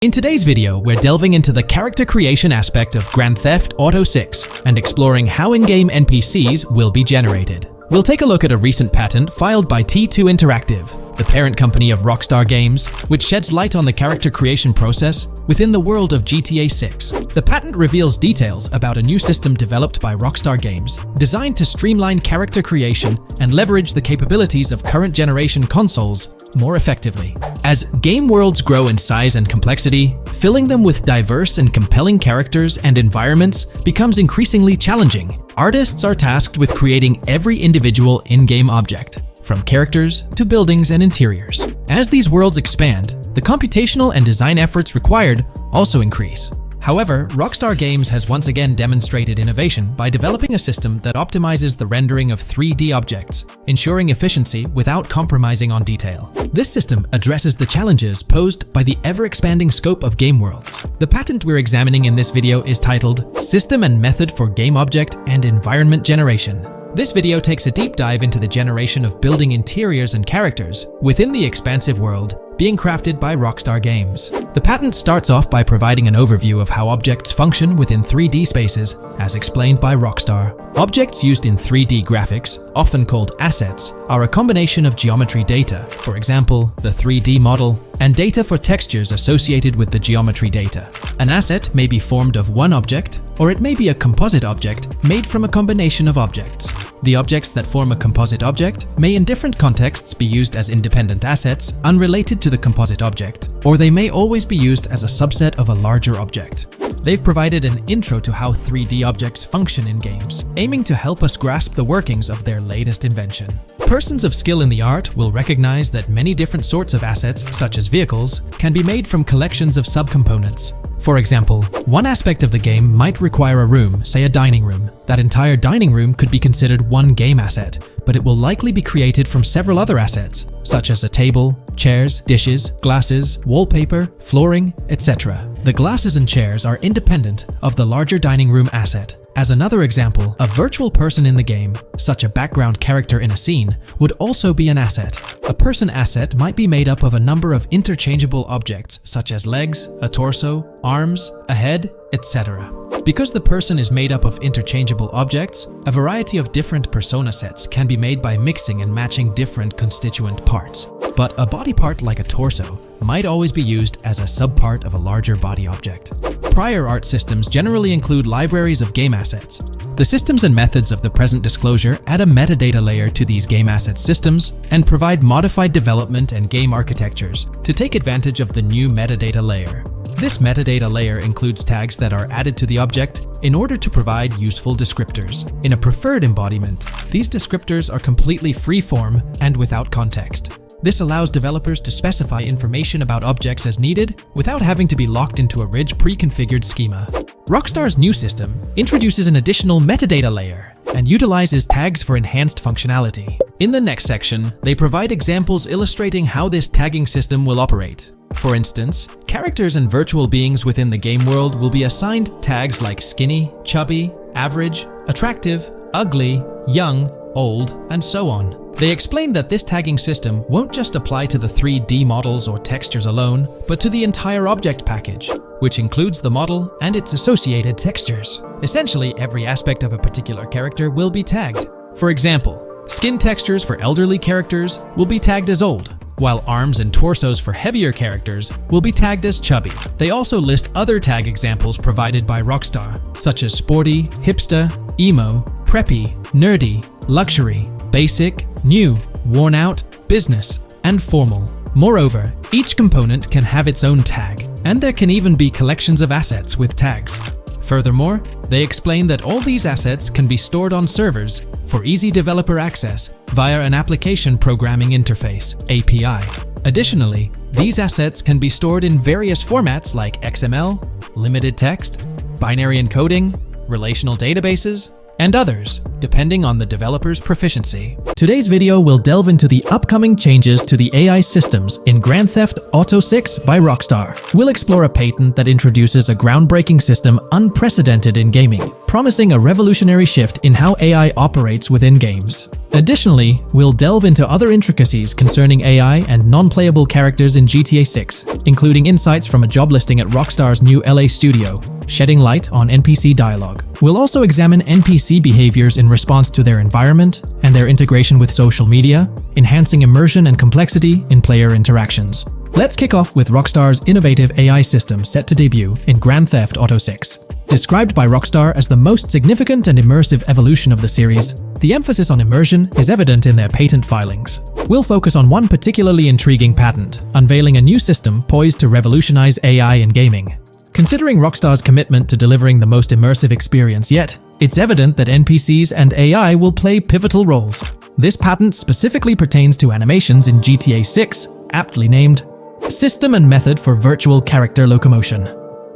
In today's video, we're delving into the character creation aspect of Grand Theft Auto 6 and exploring how in-game NPCs will be generated. We'll take a look at a recent patent filed by T2 Interactive, the parent company of Rockstar Games, which sheds light on the character creation process within the world of GTA 6. The patent reveals details about a new system developed by Rockstar Games, designed to streamline character creation and leverage the capabilities of current generation consoles more effectively. As game worlds grow in size and complexity, filling them with diverse and compelling characters and environments becomes increasingly challenging. Artists are tasked with creating every individual in-game object, from characters to buildings and interiors. As these worlds expand, the computational and design efforts required also increase. However, Rockstar Games has once again demonstrated innovation by developing a system that optimizes the rendering of 3D objects, ensuring efficiency without compromising on detail. This system addresses the challenges posed by the ever-expanding scope of game worlds. The patent we're examining in this video is titled System and Method for Game Object and Environment Generation. This video takes a deep dive into the generation of building interiors and characters within the expansive world being crafted by Rockstar Games. The patent starts off by providing an overview of how objects function within 3D spaces, as explained by Rockstar. Objects used in 3D graphics, often called assets, are a combination of geometry data, for example, the 3D model, and data for textures associated with the geometry data. An asset may be formed of one object, or it may be a composite object made from a combination of objects. The objects that form a composite object may in different contexts be used as independent assets unrelated to the composite object, or they may always be used as a subset of a larger object. They've provided an intro to how 3D objects function in games, aiming to help us grasp the workings of their latest invention. Persons of skill in the art will recognize that many different sorts of assets, such as vehicles, can be made from collections of subcomponents. For example, one aspect of the game might require a room, say a dining room. That entire dining room could be considered one game asset, but it will likely be created from several other assets, such as a table, chairs, dishes, glasses, wallpaper, flooring, etc. The glasses and chairs are independent of the larger dining room asset. As another example, a virtual person in the game, such a background character in a scene, would also be an asset. A person asset might be made up of a number of interchangeable objects, such as legs, a torso, arms, a head, etc. Because the person is made up of interchangeable objects, a variety of different persona sets can be made by mixing and matching different constituent parts. But a body part like a torso might always be used as a subpart of a larger body object. Prior art systems generally include libraries of game assets. The systems and methods of the present disclosure add a metadata layer to these game asset systems and provide modified development and game architectures to take advantage of the new metadata layer. This metadata layer includes tags that are added to the object in order to provide useful descriptors. In a preferred embodiment, these descriptors are completely free-form and without context. This allows developers to specify information about objects as needed without having to be locked into a rich pre-configured schema. Rockstar's new system introduces an additional metadata layer and utilizes tags for enhanced functionality. In the next section, they provide examples illustrating how this tagging system will operate. For instance, characters and virtual beings within the game world will be assigned tags like skinny, chubby, average, attractive, ugly, young, old, and so on. They explain that this tagging system won't just apply to the 3D models or textures alone, but to the entire object package, which includes the model and its associated textures. Essentially, every aspect of a particular character will be tagged. For example, skin textures for elderly characters will be tagged as old, while arms and torsos for heavier characters will be tagged as chubby. They also list other tag examples provided by Rockstar, such as sporty, hipster, emo, preppy, nerdy, luxury, basic, new, worn out, business, and formal. Moreover, each component can have its own tag, and there can even be collections of assets with tags. Furthermore, they explain that all these assets can be stored on servers for easy developer access via an application programming interface (API). Additionally, these assets can be stored in various formats like XML, limited text, binary encoding, relational databases, and others, depending on the developer's proficiency. Today's video will delve into the upcoming changes to the AI systems in Grand Theft Auto 6 by Rockstar. We'll explore a patent that introduces a groundbreaking system unprecedented in gaming, promising a revolutionary shift in how AI operates within games. Additionally, we'll delve into other intricacies concerning AI and non-playable characters in GTA 6, including insights from a job listing at Rockstar's new LA studio, shedding light on NPC dialogue. We'll also examine NPC behaviors in response to their environment and their integration with social media, enhancing immersion and complexity in player interactions. Let's kick off with Rockstar's innovative AI system set to debut in Grand Theft Auto 6. Described by Rockstar as the most significant and immersive evolution of the series, the emphasis on immersion is evident in their patent filings. We'll focus on one particularly intriguing patent, unveiling a new system poised to revolutionize AI in gaming. Considering Rockstar's commitment to delivering the most immersive experience yet, it's evident that NPCs and AI will play pivotal roles. This patent specifically pertains to animations in GTA 6, aptly named System and Method for Virtual Character Locomotion.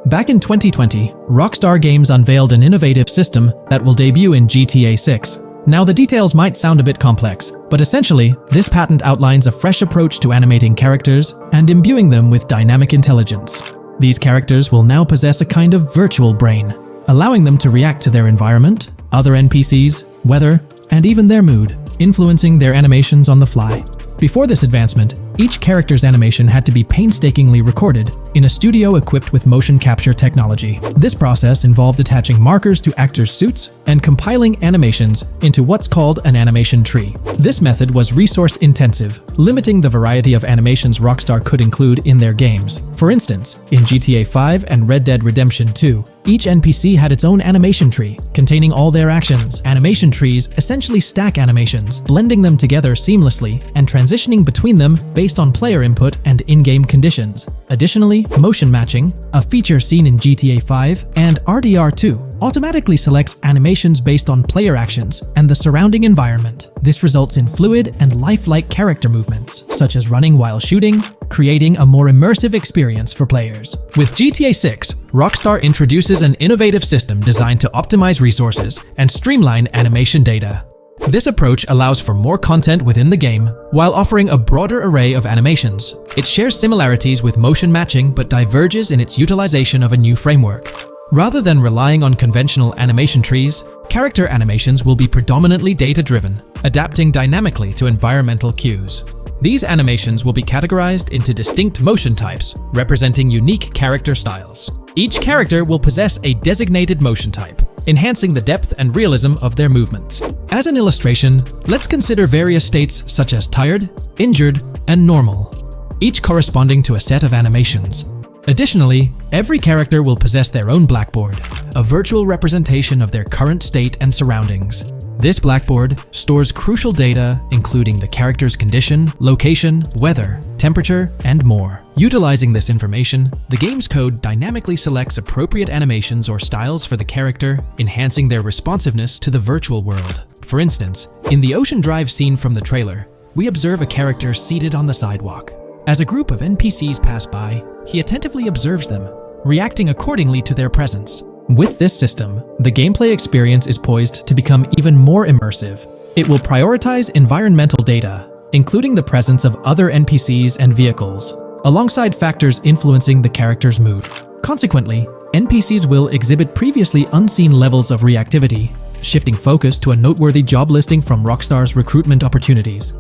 Back in 2020, Rockstar Games unveiled an innovative system that will debut in GTA 6. Now, the details might sound a bit complex, but essentially, this patent outlines a fresh approach to animating characters and imbuing them with dynamic intelligence. These characters will now possess a kind of virtual brain, allowing them to react to their environment, other NPCs, weather, and even their mood, influencing their animations on the fly. Before this advancement, each character's animation had to be painstakingly recorded in a studio equipped with motion capture technology. This process involved attaching markers to actors' suits and compiling animations into what's called an animation tree. This method was resource-intensive, limiting the variety of animations Rockstar could include in their games. For instance, in GTA 5 and Red Dead Redemption 2, each NPC had its own animation tree, containing all their actions. Animation trees essentially stack animations, blending them together seamlessly and transitioning between them based on player input and in-game conditions. Additionally, motion matching, a feature seen in GTA 5 and RDR2, automatically selects animations based on player actions and the surrounding environment. This results in fluid and lifelike character movements, such as running while shooting, creating a more immersive experience for players. With GTA 6, Rockstar introduces an innovative system designed to optimize resources and streamline animation data. This approach allows for more content within the game while offering a broader array of animations. It shares similarities with motion matching but diverges in its utilization of a new framework. Rather than relying on conventional animation trees, character animations will be predominantly data-driven, adapting dynamically to environmental cues. These animations will be categorized into distinct motion types, representing unique character styles. Each character will possess a designated motion type, enhancing the depth and realism of their movements. As an illustration, let's consider various states such as tired, injured, and normal, each corresponding to a set of animations. Additionally, every character will possess their own blackboard, a virtual representation of their current state and surroundings. This blackboard stores crucial data including the character's condition, location, weather, temperature, and more. Utilizing this information, the game's code dynamically selects appropriate animations or styles for the character, enhancing their responsiveness to the virtual world. For instance, in the Ocean Drive scene from the trailer, we observe a character seated on the sidewalk. As a group of NPCs pass by, he attentively observes them, reacting accordingly to their presence. With this system, the gameplay experience is poised to become even more immersive. It will prioritize environmental data, including the presence of other NPCs and vehicles, alongside factors influencing the character's mood. Consequently, NPCs will exhibit previously unseen levels of reactivity, shifting focus to a noteworthy job listing from Rockstar's recruitment opportunities.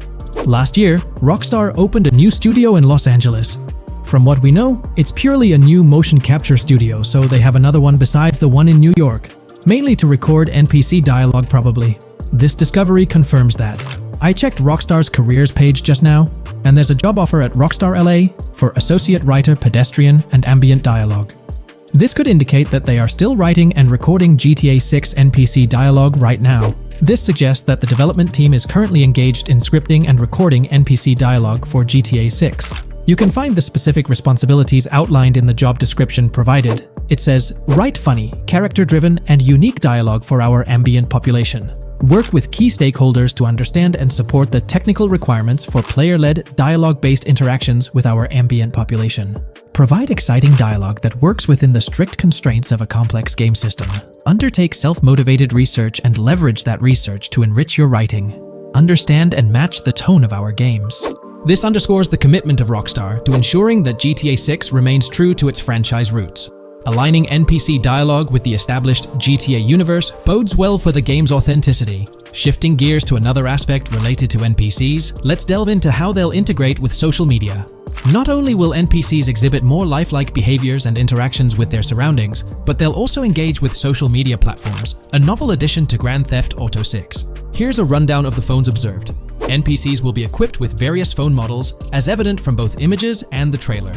Last year, Rockstar opened a new studio in Los Angeles. From what we know, it's purely a new motion capture studio, so they have another one besides the one in New York, mainly to record NPC dialogue probably. This discovery confirms that. I checked Rockstar's careers page just now, and there's a job offer at Rockstar LA for Associate Writer Pedestrian and Ambient Dialogue. This could indicate that they are still writing and recording GTA 6 NPC dialogue right now. This suggests that the development team is currently engaged in scripting and recording NPC dialogue for GTA 6. You can find the specific responsibilities outlined in the job description provided. It says, write funny, character-driven, and unique dialogue for our ambient population. Work with key stakeholders to understand and support the technical requirements for player-led, dialogue-based interactions with our ambient population. Provide exciting dialogue that works within the strict constraints of a complex game system. Undertake self-motivated research and leverage that research to enrich your writing. Understand and match the tone of our games. This underscores the commitment of Rockstar to ensuring that GTA 6 remains true to its franchise roots. Aligning NPC dialogue with the established GTA universe bodes well for the game's authenticity. Shifting gears to another aspect related to NPCs, let's delve into how they'll integrate with social media. Not only will NPCs exhibit more lifelike behaviors and interactions with their surroundings, but they'll also engage with social media platforms, a novel addition to Grand Theft Auto 6. Here's a rundown of the phones observed. NPCs will be equipped with various phone models, as evident from both images and the trailer.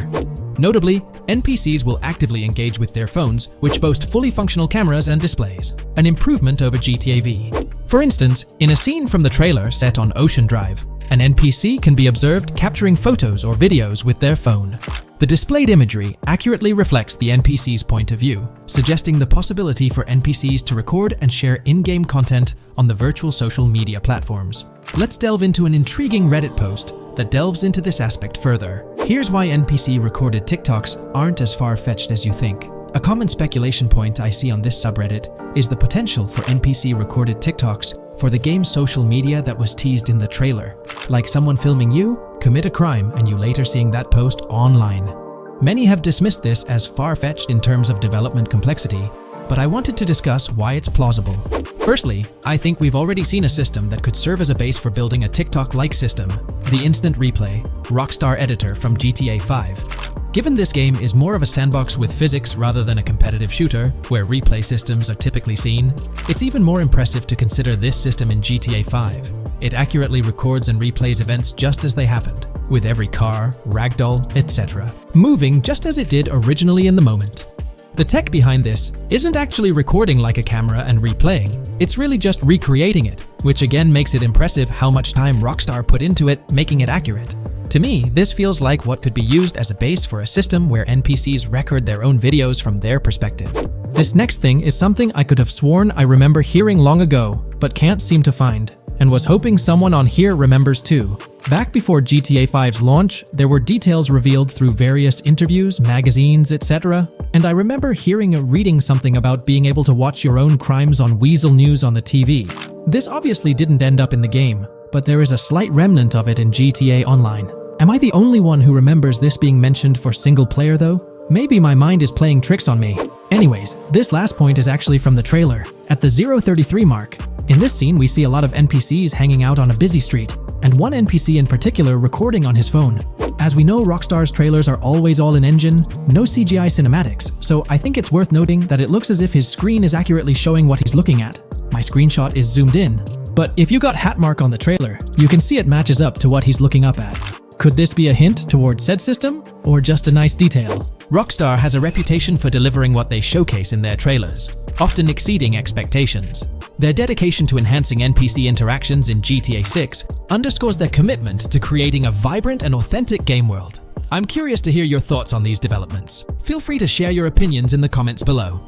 Notably, NPCs will actively engage with their phones, which boast fully functional cameras and displays, an improvement over GTA V. For instance, in a scene from the trailer set on Ocean Drive, an NPC can be observed capturing photos or videos with their phone. The displayed imagery accurately reflects the NPC's point of view, suggesting the possibility for NPCs to record and share in-game content on the virtual social media platforms. Let's delve into an intriguing Reddit post that delves into this aspect further. Here's why NPC-recorded TikToks aren't as far-fetched as you think. A common speculation point I see on this subreddit is the potential for NPC-recorded TikToks for the game's social media that was teased in the trailer. Like someone filming you, commit a crime, and you later seeing that post online. Many have dismissed this as far-fetched in terms of development complexity, but I wanted to discuss why it's plausible. Firstly, I think we've already seen a system that could serve as a base for building a TikTok-like system, the Instant Replay, Rockstar editor from GTA 5. Given this game is more of a sandbox with physics rather than a competitive shooter, where replay systems are typically seen, it's even more impressive to consider this system in GTA 5. It accurately records and replays events just as they happened, with every car, ragdoll, etc., moving just as it did originally in the moment. The tech behind this isn't actually recording like a camera and replaying, it's really just recreating it, which again makes it impressive how much time Rockstar put into it, making it accurate. To me, this feels like what could be used as a base for a system where NPCs record their own videos from their perspective. This next thing is something I could have sworn I remember hearing long ago, but can't seem to find, and was hoping someone on here remembers too. Back before GTA 5's launch, there were details revealed through various interviews, magazines, etc., and I remember hearing or reading something about being able to watch your own crimes on Weasel News on the TV. This obviously didn't end up in the game, but there is a slight remnant of it in GTA Online. Am I the only one who remembers this being mentioned for single player though? Maybe my mind is playing tricks on me. Anyways, this last point is actually from the trailer, at the 0:33 mark. In this scene, we see a lot of NPCs hanging out on a busy street, and one NPC in particular recording on his phone. As we know, Rockstar's trailers are always all in engine, no CGI cinematics, so I think it's worth noting that it looks as if his screen is accurately showing what he's looking at. My screenshot is zoomed in, but if you got Hatmark on the trailer, you can see it matches up to what he's looking up at. Could this be a hint towards said system, or just a nice detail? Rockstar has a reputation for delivering what they showcase in their trailers, often exceeding expectations. Their dedication to enhancing NPC interactions in GTA 6 underscores their commitment to creating a vibrant and authentic game world. I'm curious to hear your thoughts on these developments. Feel free to share your opinions in the comments below.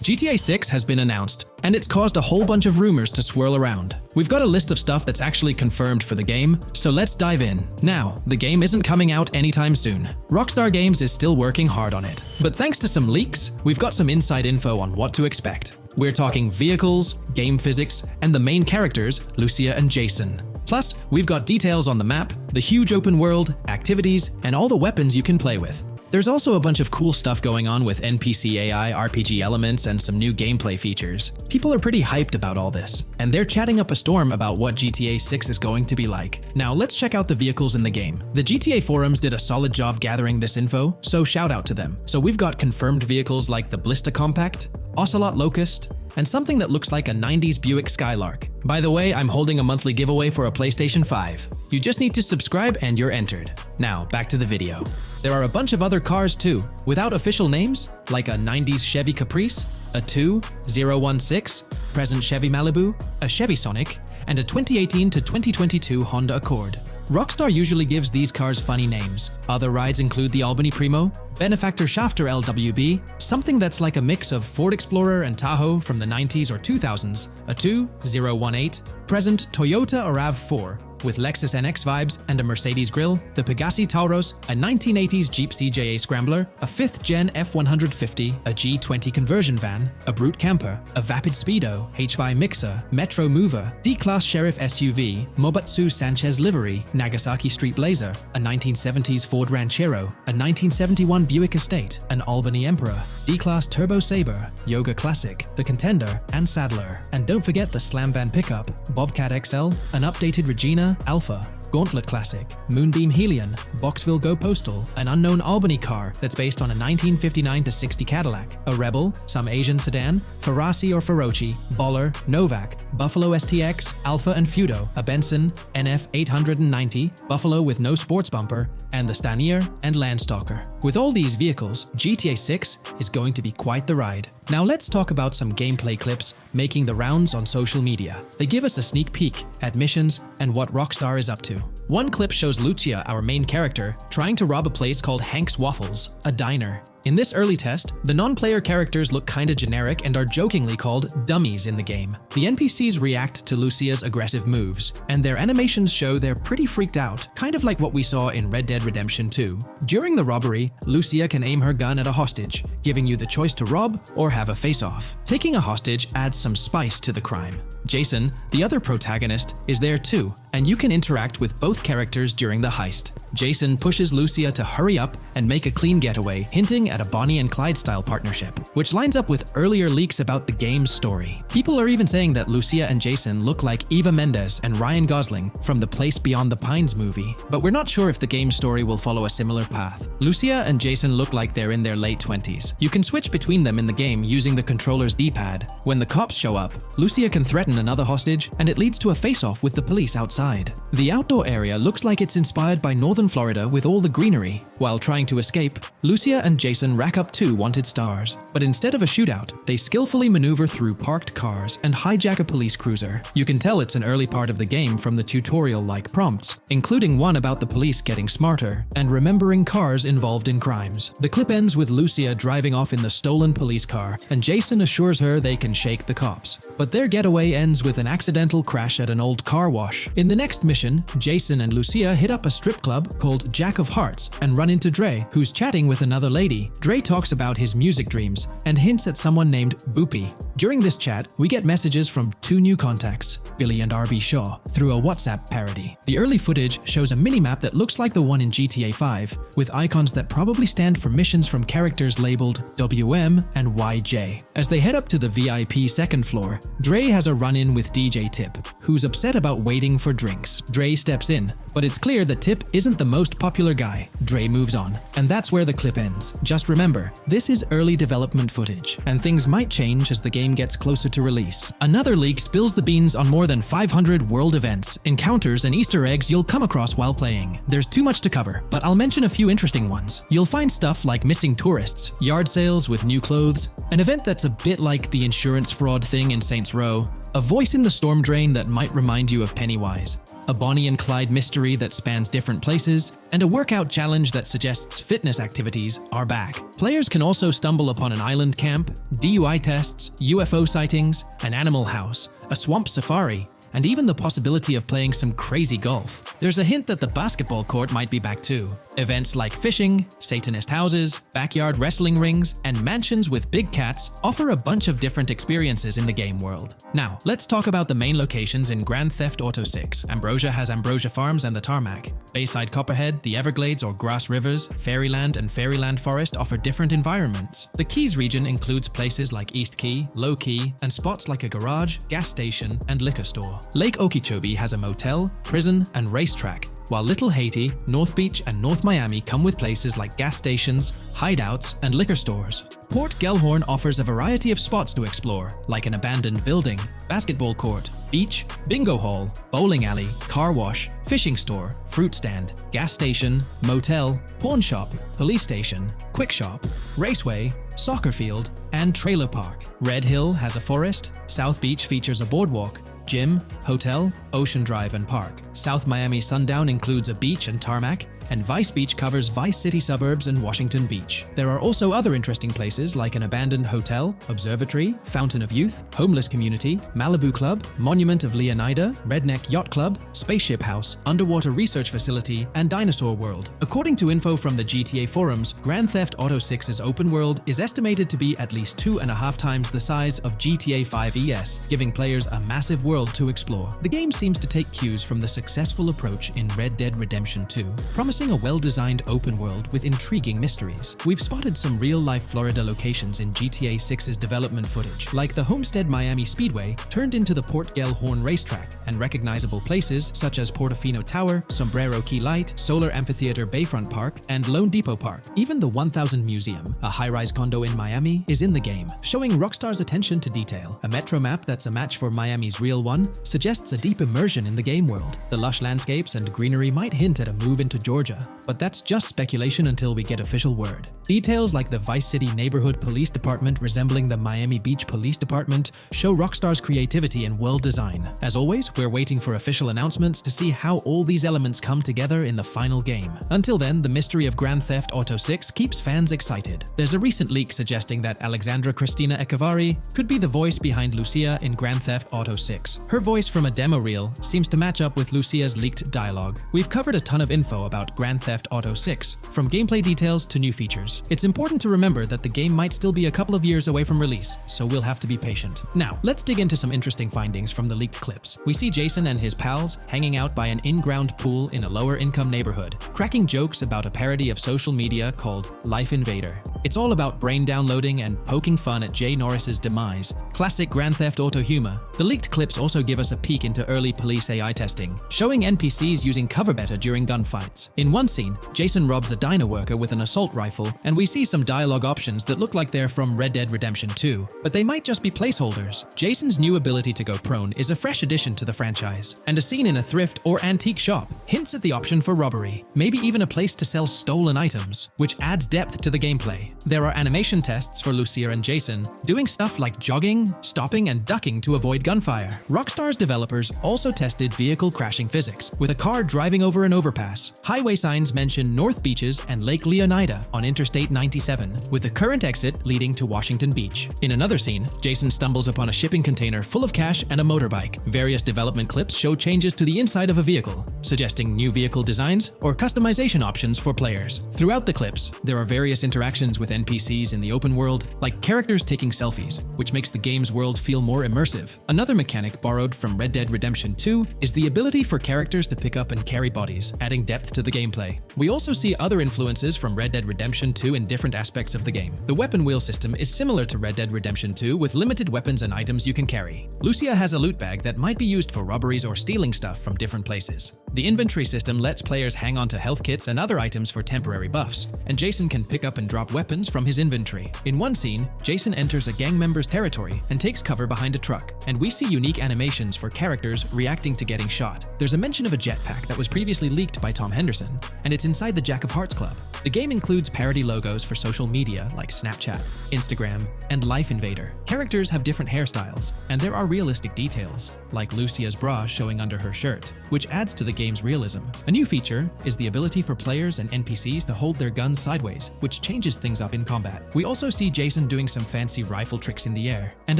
GTA 6 has been announced, and it's caused a whole bunch of rumors to swirl around. We've got a list of stuff that's actually confirmed for the game, so let's dive in. Now, the game isn't coming out anytime soon. Rockstar Games is still working hard on it, but thanks to some leaks, we've got some inside info on what to expect. We're talking vehicles, game physics, and the main characters, Lucia and Jason. Plus, we've got details on the map, the huge open world, activities, and all the weapons you can play with. There's also a bunch of cool stuff going on with NPC AI, RPG elements, and some new gameplay features. People are pretty hyped about all this, and they're chatting up a storm about what GTA 6 is going to be like. Now let's check out the vehicles in the game. The GTA forums did a solid job gathering this info, so shout out to them. So we've got confirmed vehicles like the Blista Compact, Ocelot Locust, and something that looks like a 90s Buick Skylark. By the way, I'm holding a monthly giveaway for a PlayStation 5. You just need to subscribe and you're entered. Now, back to the video. There are a bunch of other cars too, without official names, like a 90s Chevy Caprice, a 2016 present Chevy Malibu, a Chevy Sonic, and a 2018 to 2022 Honda Accord. Rockstar usually gives these cars funny names. Other rides include the Albany Primo, Benefactor Shafter LWB, something that's like a mix of Ford Explorer and Tahoe from the 90s or 2000s, a 2018 present Toyota RAV4, with Lexus NX vibes and a Mercedes grille, the Pegassi Tauros, a 1980s Jeep CJA Scrambler, a 5th Gen F150, a G20 conversion van, a Brute camper, a Vapid Speedo, HY Mixer, Metro Mover, D-Class Sheriff SUV, Mobatsu Sanchez livery, Nagasaki Street Blazer, a 1970s Ford Ranchero, a 1971 Buick Estate, an Albany Emperor, D-Class Turbo Sabre, Yoga Classic, the Contender, and Sadler. And don't forget the Slam Van pickup, Bobcat XL, an updated Regina, Alpha, Gauntlet Classic, Moonbeam Helion, Boxville Go Postal, an unknown Albany car that's based on a 1959-60 Cadillac, a Rebel, some Asian sedan, Ferrari or Feroci, Baller, Novak, Buffalo STX, Alpha and Feudo, a Benson, NF 890, Buffalo with no sports bumper, and the Stanier and Landstalker. With all these vehicles, GTA 6 is going to be quite the ride. Now let's talk about some gameplay clips making the rounds on social media. They give us a sneak peek at missions and what Rockstar is up to. One clip shows Lucia, our main character, trying to rob a place called Hank's Waffles, a diner. In this early test, the non-player characters look kinda generic and are jokingly called dummies in the game. The NPCs react to Lucia's aggressive moves, and their animations show they're pretty freaked out, kind of like what we saw in Red Dead Redemption 2. During the robbery, Lucia can aim her gun at a hostage, giving you the choice to rob or have a face-off. Taking a hostage adds some spice to the crime. Jason, the other protagonist, is there too, and you can interact with both characters during the heist. Jason pushes Lucia to hurry up and make a clean getaway, hinting at a Bonnie and Clyde style partnership, which lines up with earlier leaks about the game's story. People are even saying that Lucia and Jason look like Eva Mendes and Ryan Gosling from the Place Beyond the Pines movie, but we're not sure if the game's story will follow a similar path. Lucia and Jason look like they're in their late 20s. You can switch between them in the game using the controller's D-pad. When the cops show up, Lucia can threaten another hostage, and it leads to a face-off with the police outside. The outdoor area looks like it's inspired by northern Florida with all the greenery. While trying to escape, Lucia and Jason rack up 2 wanted stars, but instead of a shootout, they skillfully maneuver through parked cars and hijack a police cruiser. You can tell it's an early part of the game from the tutorial-like prompts, including one about the police getting smarter and remembering cars involved in crimes. The clip ends with Lucia driving off in the stolen police car, and Jason assures her they can shake the cops. But their getaway ends with an accidental crash at an old car wash. In the next mission, Jason and Lucia hit up a strip club called Jack of Hearts and run into Dre, who's chatting with another lady. Dre talks about his music dreams and hints at someone named Boopy. During this chat, we get messages from 2 new contacts, Billy and RB Shaw, through a WhatsApp parody. The early footage shows a minimap that looks like the one in GTA 5, with icons that probably stand for missions from characters labeled WM and YJ. As they head up to the VIP second floor, Dre has a run-in with DJ Tip, who's upset about waiting for drinks. Dre steps in, but it's clear that Tip isn't the most popular guy. Dre moves on, and that's where the clip ends. Just remember, this is early development footage, and things might change as the game gets closer to release. Another leak spills the beans on more than 500 world events, encounters, and Easter eggs you'll come across while playing. There's too much to cover, but I'll mention a few interesting ones. You'll find stuff like missing tourists, yard sales with new clothes, an event that's a bit like the insurance fraud thing in Saints Row, a voice in the storm drain that might remind you of Pennywise, a Bonnie and Clyde mystery that spans different places, and a workout challenge that suggests fitness activities are back. Players can also stumble upon an island camp, DUI tests, UFO sightings, an animal house, a swamp safari, and even the possibility of playing some crazy golf. There's a hint that the basketball court might be back too. Events like fishing, Satanist houses, backyard wrestling rings, and mansions with big cats offer a bunch of different experiences in the game world. Now, let's talk about the main locations in Grand Theft Auto 6. Ambrosia has Ambrosia Farms and the Tarmac. Bayside Copperhead, the Everglades or Grass Rivers, Fairyland and Fairyland Forest offer different environments. The Keys region includes places like East Key, Low Key, and spots like a garage, gas station, and liquor store. Lake Okeechobee has a motel, prison, and racetrack, while Little Haiti, North Beach, and North Miami come with places like gas stations, hideouts, and liquor stores. Port Gellhorn offers a variety of spots to explore, like an abandoned building, basketball court, beach, bingo hall, bowling alley, car wash, fishing store, fruit stand, gas station, motel, pawn shop, police station, quick shop, raceway, soccer field, and trailer park. Red Hill has a forest, South Beach features a boardwalk, gym, hotel, Ocean Drive and park. South Miami Sundown includes a beach and tarmac, and Vice Beach covers Vice City suburbs and Washington Beach. There are also other interesting places like an abandoned hotel, observatory, Fountain of Youth, homeless community, Malibu Club, Monument of Leonida, Redneck Yacht Club, Spaceship House, underwater research facility, and Dinosaur World. According to info from the GTA forums, Grand Theft Auto 6's open world is estimated to be at least 2.5 times the size of GTA 5 ES, giving players a massive world to explore. The game seems to take cues from the successful approach in Red Dead Redemption 2, promising a well-designed open world with intriguing mysteries. We've spotted some real-life Florida locations in GTA 6's development footage, like the Homestead Miami Speedway turned into the Port Gellhorn racetrack, and recognizable places such as Portofino Tower, Sombrero Key Light, Solar Amphitheater Bayfront Park, and Lone Depot Park. Even the 1000 Museum, a high-rise condo in Miami, is in the game, showing Rockstar's attention to detail. A metro map that's a match for Miami's real one suggests a deep immersion in the game world. The lush landscapes and greenery might hint at a move into Georgia, but that's just speculation until we get official word. Details like the Vice City Neighborhood Police Department resembling the Miami Beach Police Department show Rockstar's creativity and world design. As always, we're waiting for official announcements to see how all these elements come together in the final game. Until then, the mystery of Grand Theft Auto 6 keeps fans excited. There's a recent leak suggesting that Alexandra Christina Echevarri could be the voice behind Lucia in Grand Theft Auto 6. Her voice from a demo reel seems to match up with Lucia's leaked dialogue. We've covered a ton of info about Grand Theft Auto 6, from gameplay details to new features. It's important to remember that the game might still be a couple of years away from release, so we'll have to be patient. Now, let's dig into some interesting findings from the leaked clips. We see Jason and his pals hanging out by an in-ground pool in a lower-income neighborhood, cracking jokes about a parody of social media called Life Invader. It's all about brain downloading and poking fun at Jay Norris's demise. Classic Grand Theft Auto humor. The leaked clips also give us a peek into early police AI testing, showing NPCs using cover better during gunfights. In one scene, Jason robs a diner worker with an assault rifle, and we see some dialogue options that look like they're from Red Dead Redemption 2, but they might just be placeholders. Jason's new ability to go prone is a fresh addition to the franchise, and a scene in a thrift or antique shop hints at the option for robbery, maybe even a place to sell stolen items, which adds depth to the gameplay. There are animation tests for Lucia and Jason, doing stuff like jogging, stopping, and ducking to avoid gunfire. Rockstar's developers also tested vehicle crashing physics, with a car driving over an overpass. Highway signs mention North Beaches and Lake Leonida on Interstate 97, with the current exit leading to Washington Beach. In another scene, Jason stumbles upon a shipping container full of cash and a motorbike. Various development clips show changes to the inside of a vehicle, suggesting new vehicle designs or customization options for players. Throughout the clips, there are various interactions with NPCs in the open world, like characters taking selfies, which makes the game's world feel more immersive. Another mechanic borrowed from Red Dead Redemption 2 is the ability for characters to pick up and carry bodies, adding depth to the gameplay. We also see other influences from Red Dead Redemption 2 in different aspects of the game. The weapon wheel system is similar to Red Dead Redemption 2 with limited weapons and items you can carry. Lucia has a loot bag that might be used for robberies or stealing stuff from different places. The inventory system lets players hang on to health kits and other items for temporary buffs, and Jason can pick up and drop weapons from his inventory. In one scene, Jason enters a gang member's territory and takes cover behind a truck, and we see unique animations for characters reacting to getting shot. There's a mention of a jetpack that was previously leaked by Tom Henderson, and it's inside the Jack of Hearts Club. The game includes parody logos for social media like Snapchat, Instagram, and Life Invader. Characters have different hairstyles, and there are realistic details, like Lucia's bra showing under her shirt, which adds to the game's realism. A new feature is the ability for players and NPCs to hold their guns sideways, which changes things up in combat. We also see Jason doing some fancy rifle tricks in the air, and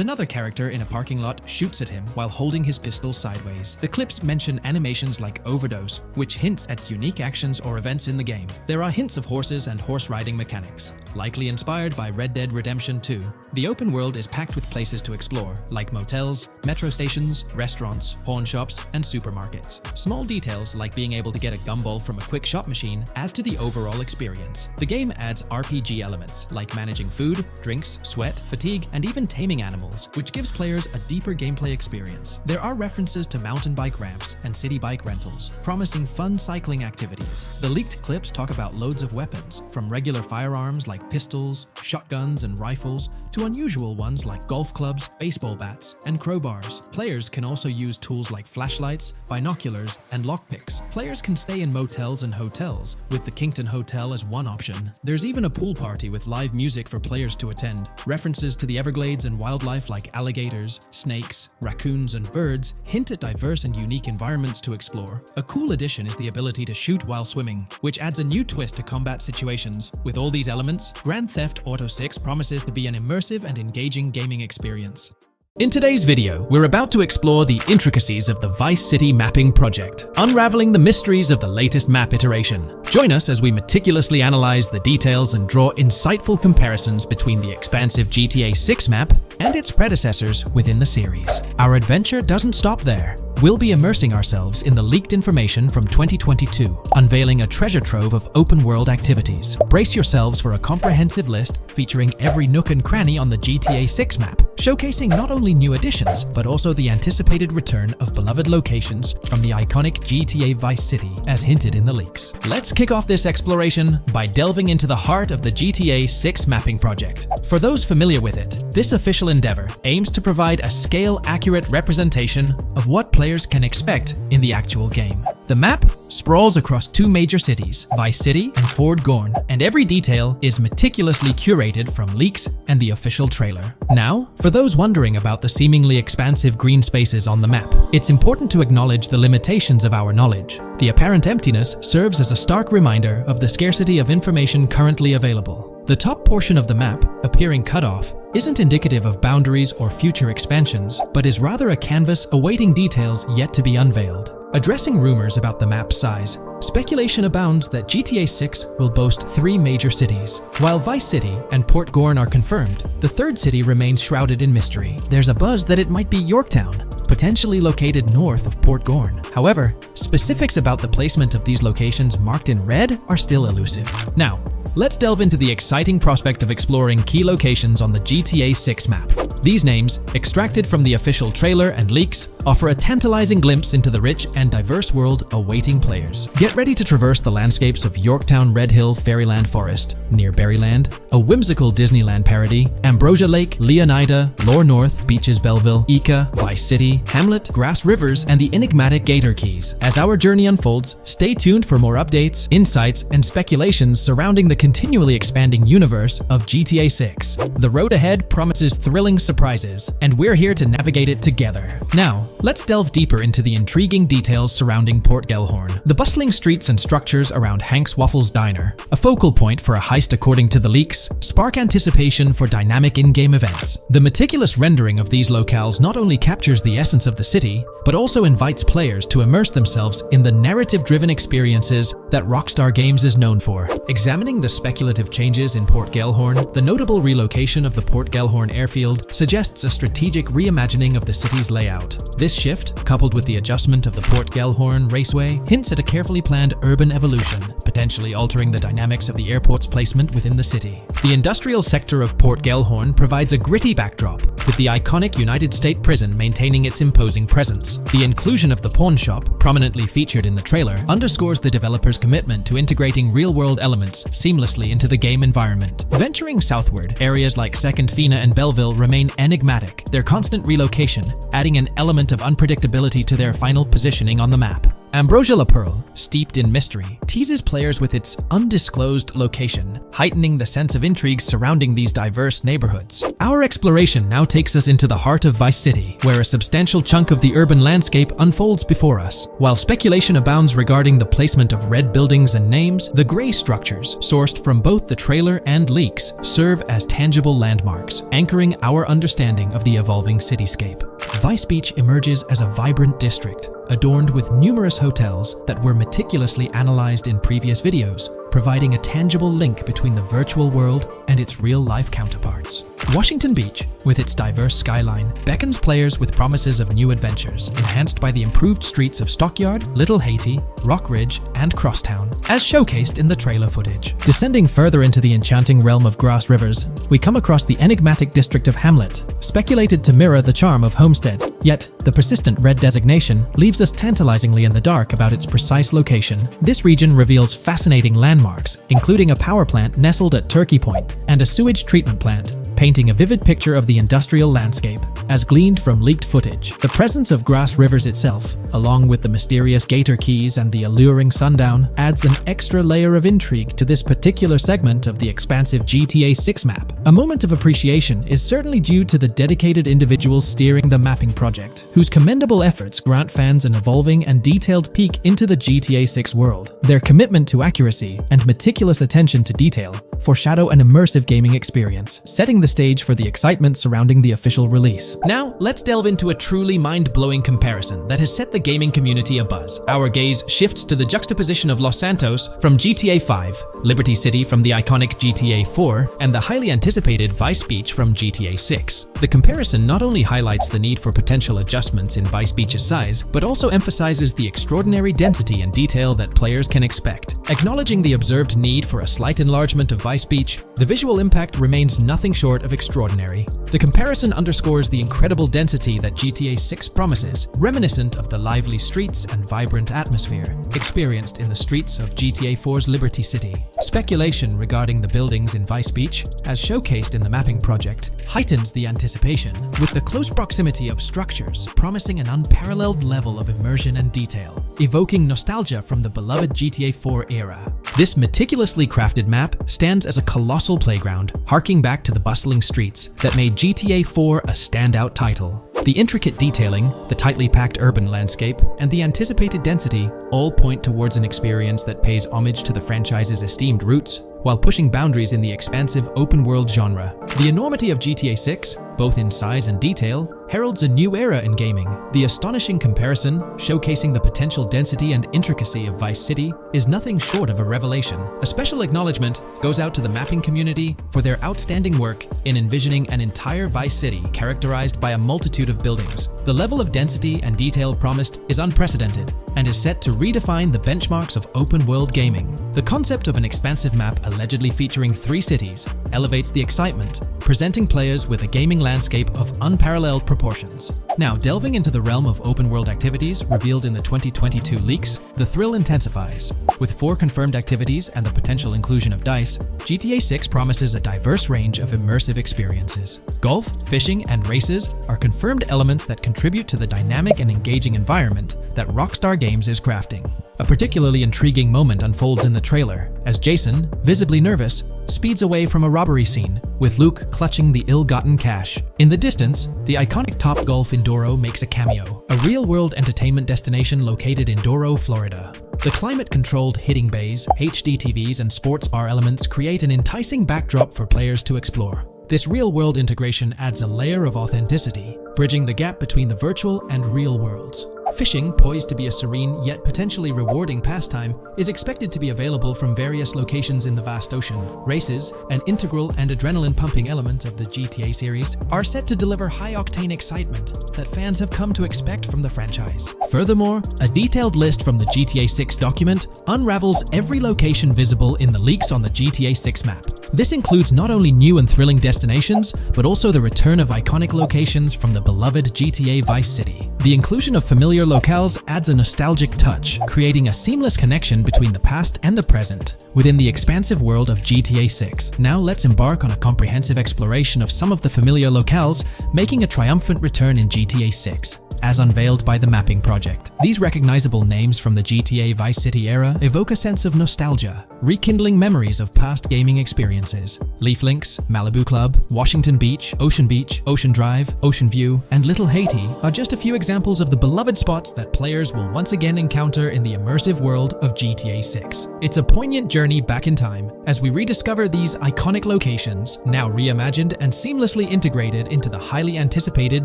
another character in a parking lot shoots at him while holding his pistol sideways. The clips mention animations like Overdose, which hints at unique actions or events in the game. There are hints of horses and horse riding mechanics, likely inspired by Red Dead Redemption 2. The open world is packed with places to explore, like motels, metro stations, restaurants, pawn shops, and supermarkets. Small details like being able to get a gumball from a quick shop machine add to the overall experience. The game adds RPG elements, like managing food, drinks, sweat, fatigue, and even taming animals, which gives players a deeper gameplay experience. There are references to mountain bike ramps and city bike rentals, promising fun cycling activities. The leaked clips talk about loads of weapons, from regular firearms like pistols, shotguns, and rifles, to unusual ones like golf clubs, baseball bats, and crowbars. Players can also use tools like flashlights, binoculars, and lockpicks. Players can stay in motels and hotels, with the Kington Hotel as one option. There's even a pool party with live music for players to attend. References to the Everglades and wildlife like alligators, snakes, raccoons, and birds hint at diverse and unique environments to explore. A cool addition is the ability to shoot while swimming, which adds a new twist to combat situations. With all these elements, Grand Theft Auto 6 promises to be an immersive and engaging gaming experience. In today's video, we're about to explore the intricacies of the Vice City mapping project, unraveling the mysteries of the latest map iteration. Join us as we meticulously analyze the details and draw insightful comparisons between the expansive GTA 6 map and its predecessors within the series. Our adventure doesn't stop there. We'll be immersing ourselves in the leaked information from 2022, unveiling a treasure trove of open-world activities. Brace yourselves for a comprehensive list featuring every nook and cranny on the GTA 6 map, showcasing not only new additions, but also the anticipated return of beloved locations from the iconic GTA Vice City, as hinted in the leaks. Let's kick off this exploration by delving into the heart of the GTA 6 mapping project. For those familiar with it, this official endeavor aims to provide a scale-accurate representation of what players can expect in the actual game. The map sprawls across two major cities, Vice City and Fort Gorn, and every detail is meticulously curated from leaks and the official trailer. Now, for those wondering about the seemingly expansive green spaces on the map, it's important to acknowledge the limitations of our knowledge. The apparent emptiness serves as a stark reminder of the scarcity of information currently available. The top portion of the map, appearing cut off, isn't indicative of boundaries or future expansions, but is rather a canvas awaiting details yet to be unveiled. Addressing rumors about the map's size, speculation abounds that GTA 6 will boast 3 major cities. While Vice City and Port Gorn are confirmed, the third city remains shrouded in mystery. There's a buzz that it might be Yorktown, potentially located north of Port Gorn. However, specifics about the placement of these locations marked in red are still elusive. Now, let's delve into the exciting prospect of exploring key locations on the GTA 6 map. These names, extracted from the official trailer and leaks, offer a tantalizing glimpse into the rich and diverse world awaiting players. Get ready to traverse the landscapes of Yorktown Red Hill Fairyland Forest, near Berryland, a whimsical Disneyland parody, Ambrosia Lake, Leonida, Lore North, Beaches Belleville, Ica, Vice City, Hamlet, Grass Rivers, and the enigmatic Gator Keys. As our journey unfolds, stay tuned for more updates, insights, and speculations surrounding the continually expanding universe of GTA 6. The road ahead promises thrilling surprises, and we're here to navigate it together. Now, let's delve deeper into the intriguing details surrounding Port Gellhorn. The bustling streets and structures around Hank's Waffles Diner, a focal point for a heist according to the leaks, spark anticipation for dynamic in-game events. The meticulous rendering of these locales not only captures the essence of the city, but also invites players to immerse themselves in the narrative-driven experiences that Rockstar Games is known for. Examining the speculative changes in Port Gellhorn, the notable relocation of the Port Gellhorn airfield suggests a strategic reimagining of the city's layout. This shift, coupled with the adjustment of the Port Gellhorn Raceway, hints at a carefully planned urban evolution, potentially altering the dynamics of the airport's placement within the city. The industrial sector of Port Gellhorn provides a gritty backdrop, with the iconic United States Prison maintaining its imposing presence. The inclusion of the pawn shop, prominently featured in the trailer, underscores the developer's commitment to integrating real-world elements seamlessly into the game environment. Venturing southward, areas like Second Fina and Belleville remain enigmatic, their constant relocation adding an element of unpredictability to their final positioning on the map. Ambrosia La Pearl, steeped in mystery, teases players with its undisclosed location, heightening the sense of intrigue surrounding these diverse neighborhoods. Our exploration now takes us into the heart of Vice City, where a substantial chunk of the urban landscape unfolds before us. While speculation abounds regarding the placement of red buildings and names, the gray structures, sourced from both the trailer and leaks, serve as tangible landmarks, anchoring our understanding of the evolving cityscape. Vice Beach emerges as a vibrant district, adorned with numerous hotels that were meticulously analyzed in previous videos, providing a tangible link between the virtual world and its real-life counterparts. Washington Beach, with its diverse skyline, beckons players with promises of new adventures, enhanced by the improved streets of Stockyard, Little Haiti, Rock Ridge, and Crosstown, as showcased in the trailer footage. Descending further into the enchanting realm of Grass Rivers, we come across the enigmatic district of Hamlet, speculated to mirror the charm of Homestead. Yet, the persistent red designation leaves us tantalizingly in the dark about its precise location. This region reveals fascinating landmarks, including a power plant nestled at Turkey Point and a sewage treatment plant, painting a vivid picture of the industrial landscape, as gleaned from leaked footage. The presence of Grass Rivers itself, along with the mysterious Gator Keys and the alluring sundown, adds an extra layer of intrigue to this particular segment of the expansive GTA 6 map. A moment of appreciation is certainly due to the dedicated individuals steering the mapping project, whose commendable efforts grant fans an evolving and detailed peek into the GTA 6 world. Their commitment to accuracy and meticulous attention to detail foreshadow an immersive gaming experience, setting the stage for the excitement surrounding the official release. Now, let's delve into a truly mind-blowing comparison that has set the gaming community abuzz. Our gaze shifts to the juxtaposition of Los Santos from GTA 5, Liberty City from the iconic GTA 4, and the highly anticipated Vice Beach from GTA 6. The comparison not only highlights the need for potential adjustments in Vice Beach's size, but also emphasizes the extraordinary density and detail that players can expect. Acknowledging the observed need for a slight enlargement of Vice Beach, the visual impact remains nothing short of extraordinary. The comparison underscores the incredible density that GTA 6 promises, reminiscent of the lively streets and vibrant atmosphere experienced in the streets of GTA 4's Liberty City. Speculation regarding the buildings in Vice Beach, as showcased in the mapping project, heightens the anticipation, with the close proximity of structures promising an unparalleled level of immersion and detail, evoking nostalgia from the beloved GTA 4 era. This meticulously crafted map stands as a colossal playground, harking back to the bustling streets that made GTA 4 a standout title. The intricate detailing, the tightly packed urban landscape, and the anticipated density all point towards an experience that pays homage to the franchise's esteemed roots, while pushing boundaries in the expansive open-world genre. The enormity of GTA 6, both in size and detail, heralds a new era in gaming. The astonishing comparison, showcasing the potential density and intricacy of Vice City, is nothing short of a revelation. A special acknowledgement goes out to the mapping community for their outstanding work in envisioning an entire Vice City characterized by a multitude of buildings. The level of density and detail promised is unprecedented and is set to redefine the benchmarks of open-world gaming. The concept of an expansive map allegedly featuring 3 cities elevates the excitement, presenting players with a gaming landscape of unparalleled proportions. Now, delving into the realm of open-world activities revealed in the 2022 leaks, the thrill intensifies. With 4 confirmed activities and the potential inclusion of DICE, GTA 6 promises a diverse range of immersive experiences. Golf, fishing, and races are confirmed elements that contribute to the dynamic and engaging environment that Rockstar Games is crafting. A particularly intriguing moment unfolds in the trailer, as Jason, visibly nervous, speeds away from a robbery scene, with Luke clutching the ill-gotten cash. In the distance, the iconic Topgolf in Doro makes a cameo, a real-world entertainment destination located in Doro, Florida. The climate-controlled hitting bays, HD TVs, and sports bar elements create an enticing backdrop for players to explore. This real-world integration adds a layer of authenticity, bridging the gap between the virtual and real worlds. Fishing, poised to be a serene yet potentially rewarding pastime, is expected to be available from various locations in the vast ocean. Races, an integral and adrenaline-pumping element of the GTA series, are set to deliver high-octane excitement that fans have come to expect from the franchise. Furthermore, a detailed list from the GTA 6 document unravels every location visible in the leaks on the GTA 6 map. This includes not only new and thrilling destinations, but also the return of iconic locations from the beloved GTA Vice City. The inclusion of familiar locales adds a nostalgic touch, creating a seamless connection between the past and the present within the expansive world of GTA 6. Now let's embark on a comprehensive exploration of some of the familiar locales, making a triumphant return in GTA 6. As unveiled by the mapping project. These recognizable names from the GTA Vice City era evoke a sense of nostalgia, rekindling memories of past gaming experiences. Leaf Links, Malibu Club, Washington Beach, Ocean Drive, Ocean View, and Little Haiti are just a few examples of the beloved spots that players will once again encounter in the immersive world of GTA 6. It's a poignant journey back in time as we rediscover these iconic locations, now reimagined and seamlessly integrated into the highly anticipated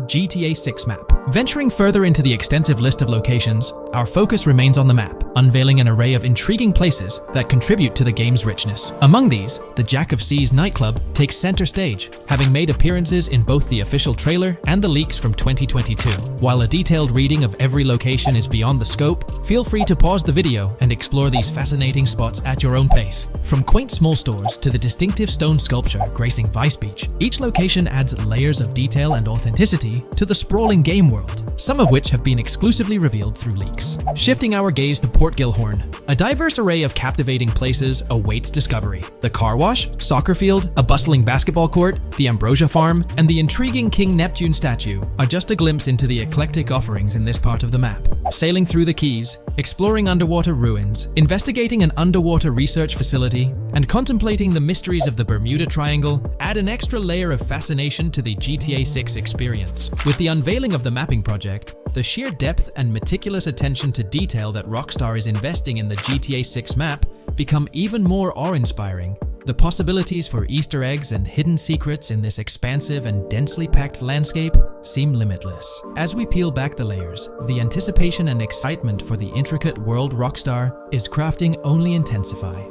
GTA 6 map. Venturing further into the extensive list of locations locations, our focus remains on the map, unveiling an array of intriguing places that contribute to the game's richness. Among these, the Jack of Seas nightclub takes center stage, having made appearances in both the official trailer and the leaks from 2022. While a detailed reading of every location is beyond the scope, feel free to pause the video and explore these fascinating spots at your own pace. From quaint small stores to the distinctive stone sculpture gracing Vice Beach, each location adds layers of detail and authenticity to the sprawling game world, some of which have been exclusively revealed through leaks. Shifting our gaze to Port Gilhorn, a diverse array of captivating places awaits discovery. The car wash, soccer field, a bustling basketball court, the Ambrosia farm, and the intriguing King Neptune statue are just a glimpse into the eclectic offerings in this part of the map. Sailing through the Keys, exploring underwater ruins, investigating an underwater research facility, and contemplating the mysteries of the Bermuda Triangle add an extra layer of fascination to the GTA 6 experience. With the unveiling of the mapping project, the sheer depth and meticulous attention to detail that Rockstar is investing in the GTA 6 map become even more awe-inspiring. The possibilities for Easter eggs and hidden secrets in this expansive and densely packed landscape seem limitless. As we peel back the layers, the anticipation and excitement for the intricate world Rockstar is crafting only intensify.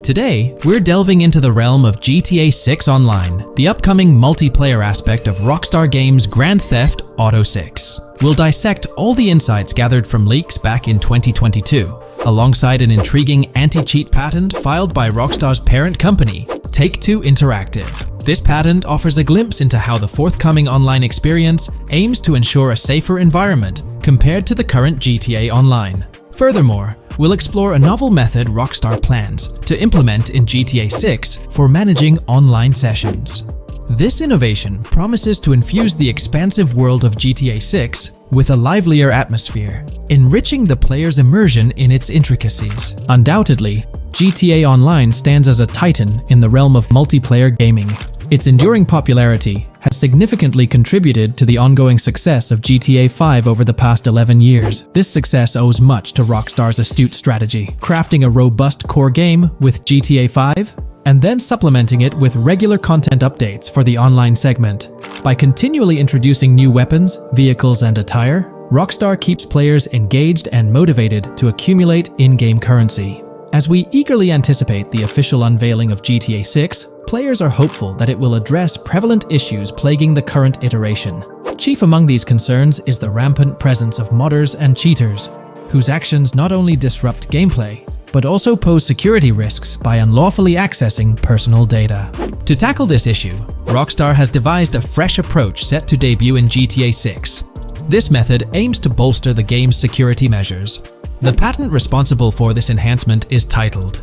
Today, we're delving into the realm of GTA 6 Online, the upcoming multiplayer aspect of Rockstar Games' Grand Theft Auto 6. We'll dissect all the insights gathered from leaks back in 2022, alongside an intriguing anti-cheat patent filed by Rockstar's parent company, Take-Two Interactive. This patent offers a glimpse into how the forthcoming online experience aims to ensure a safer environment compared to the current GTA Online. Furthermore, we'll explore a novel method Rockstar plans to implement in GTA 6 for managing online sessions. This innovation promises to infuse the expansive world of GTA 6 with a livelier atmosphere, enriching the player's immersion in its intricacies. Undoubtedly, GTA Online stands as a titan in the realm of multiplayer gaming. Its enduring popularity has significantly contributed to the ongoing success of GTA 5 over the past 11 years. This success owes much to Rockstar's astute strategy, crafting a robust core game with GTA 5 and then supplementing it with regular content updates for the online segment. By continually introducing new weapons, vehicles, and attire, Rockstar keeps players engaged and motivated to accumulate in-game currency. As we eagerly anticipate the official unveiling of GTA 6, players are hopeful that it will address prevalent issues plaguing the current iteration. Chief among these concerns is the rampant presence of modders and cheaters, whose actions not only disrupt gameplay, but also pose security risks by unlawfully accessing personal data. To tackle this issue, Rockstar has devised a fresh approach set to debut in GTA 6. This method aims to bolster the game's security measures. The patent responsible for this enhancement is titled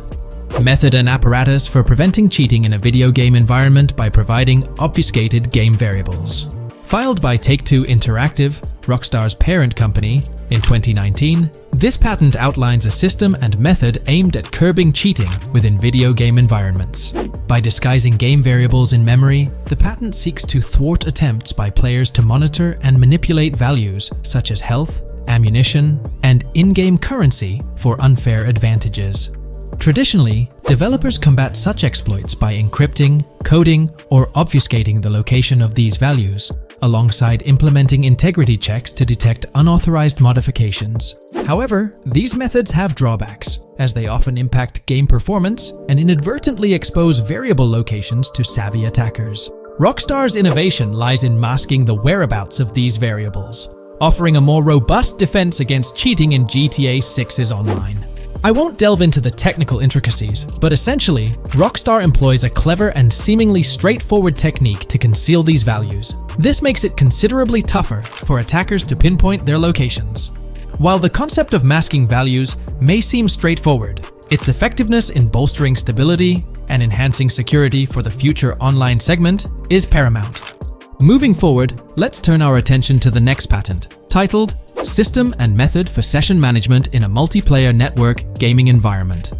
Method and Apparatus for Preventing Cheating in a Video Game Environment by Providing Obfuscated Game Variables. Filed by Take-Two Interactive, Rockstar's parent company, in 2019, this patent outlines a system and method aimed at curbing cheating within video game environments. By disguising game variables in memory, the patent seeks to thwart attempts by players to monitor and manipulate values such as health, ammunition, and in-game currency for unfair advantages. Traditionally, developers combat such exploits by encrypting, coding, or obfuscating the location of these values, alongside implementing integrity checks to detect unauthorized modifications. However, these methods have drawbacks, as they often impact game performance and inadvertently expose variable locations to savvy attackers. Rockstar's innovation lies in masking the whereabouts of these variables, offering a more robust defense against cheating in GTA 6's online. I won't delve into the technical intricacies, but essentially, Rockstar employs a clever and seemingly straightforward technique to conceal these values. This makes it considerably tougher for attackers to pinpoint their locations. While the concept of masking values may seem straightforward, its effectiveness in bolstering stability and enhancing security for the future online segment is paramount. Moving forward, let's turn our attention to the next patent, titled System and Method for Session Management in a Multiplayer Network Gaming Environment.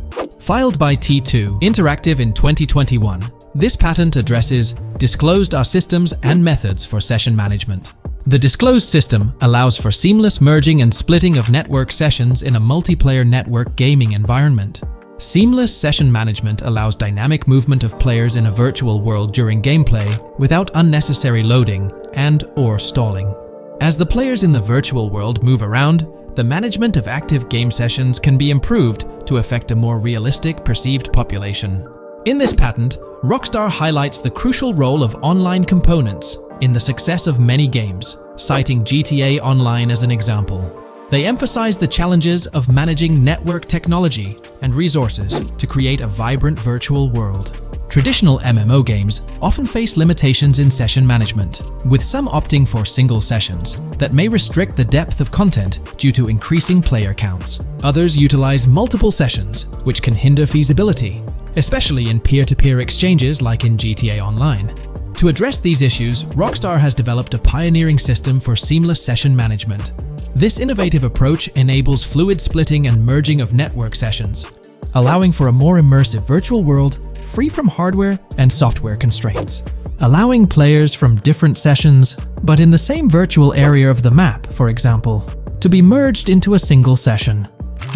Filed by T2 Interactive in 2021, this patent addresses disclosed are systems and methods for session management. The disclosed system allows for seamless merging and splitting of network sessions in a multiplayer network gaming environment. Seamless session management allows dynamic movement of players in a virtual world during gameplay without unnecessary loading and/or stalling. As the players in the virtual world move around, the management of active game sessions can be improved to affect a more realistic perceived population. In this patent, Rockstar highlights the crucial role of online components in the success of many games, citing GTA Online as an example. They emphasize the challenges of managing network technology and resources to create a vibrant virtual world. Traditional MMO games often face limitations in session management, with some opting for single sessions that may restrict the depth of content due to increasing player counts. Others utilize multiple sessions, which can hinder feasibility, especially in peer-to-peer exchanges like in GTA Online. To address these issues, Rockstar has developed a pioneering system for seamless session management. This innovative approach enables fluid splitting and merging of network sessions, allowing for a more immersive virtual world free from hardware and software constraints. Allowing players from different sessions, but in the same virtual area of the map, for example, to be merged into a single session.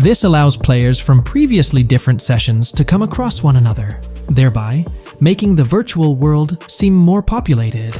This allows players from previously different sessions to come across one another, thereby making the virtual world seem more populated.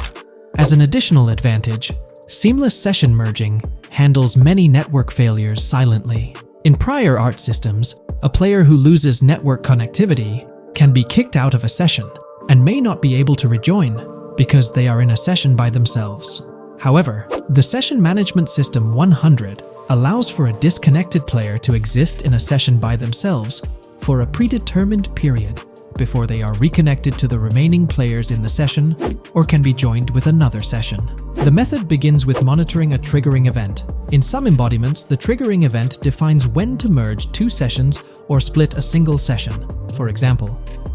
As an additional advantage, seamless session merging handles many network failures silently. In prior art systems, a player who loses network connectivity can be kicked out of a session and may not be able to rejoin because they are in a session by themselves. However, the Session Management System 100 allows for a disconnected player to exist in a session by themselves for a predetermined period before they are reconnected to the remaining players in the session or can be joined with another session. The method begins with monitoring a triggering event. In some embodiments, the triggering event defines when to merge two sessions or split a single session. For example,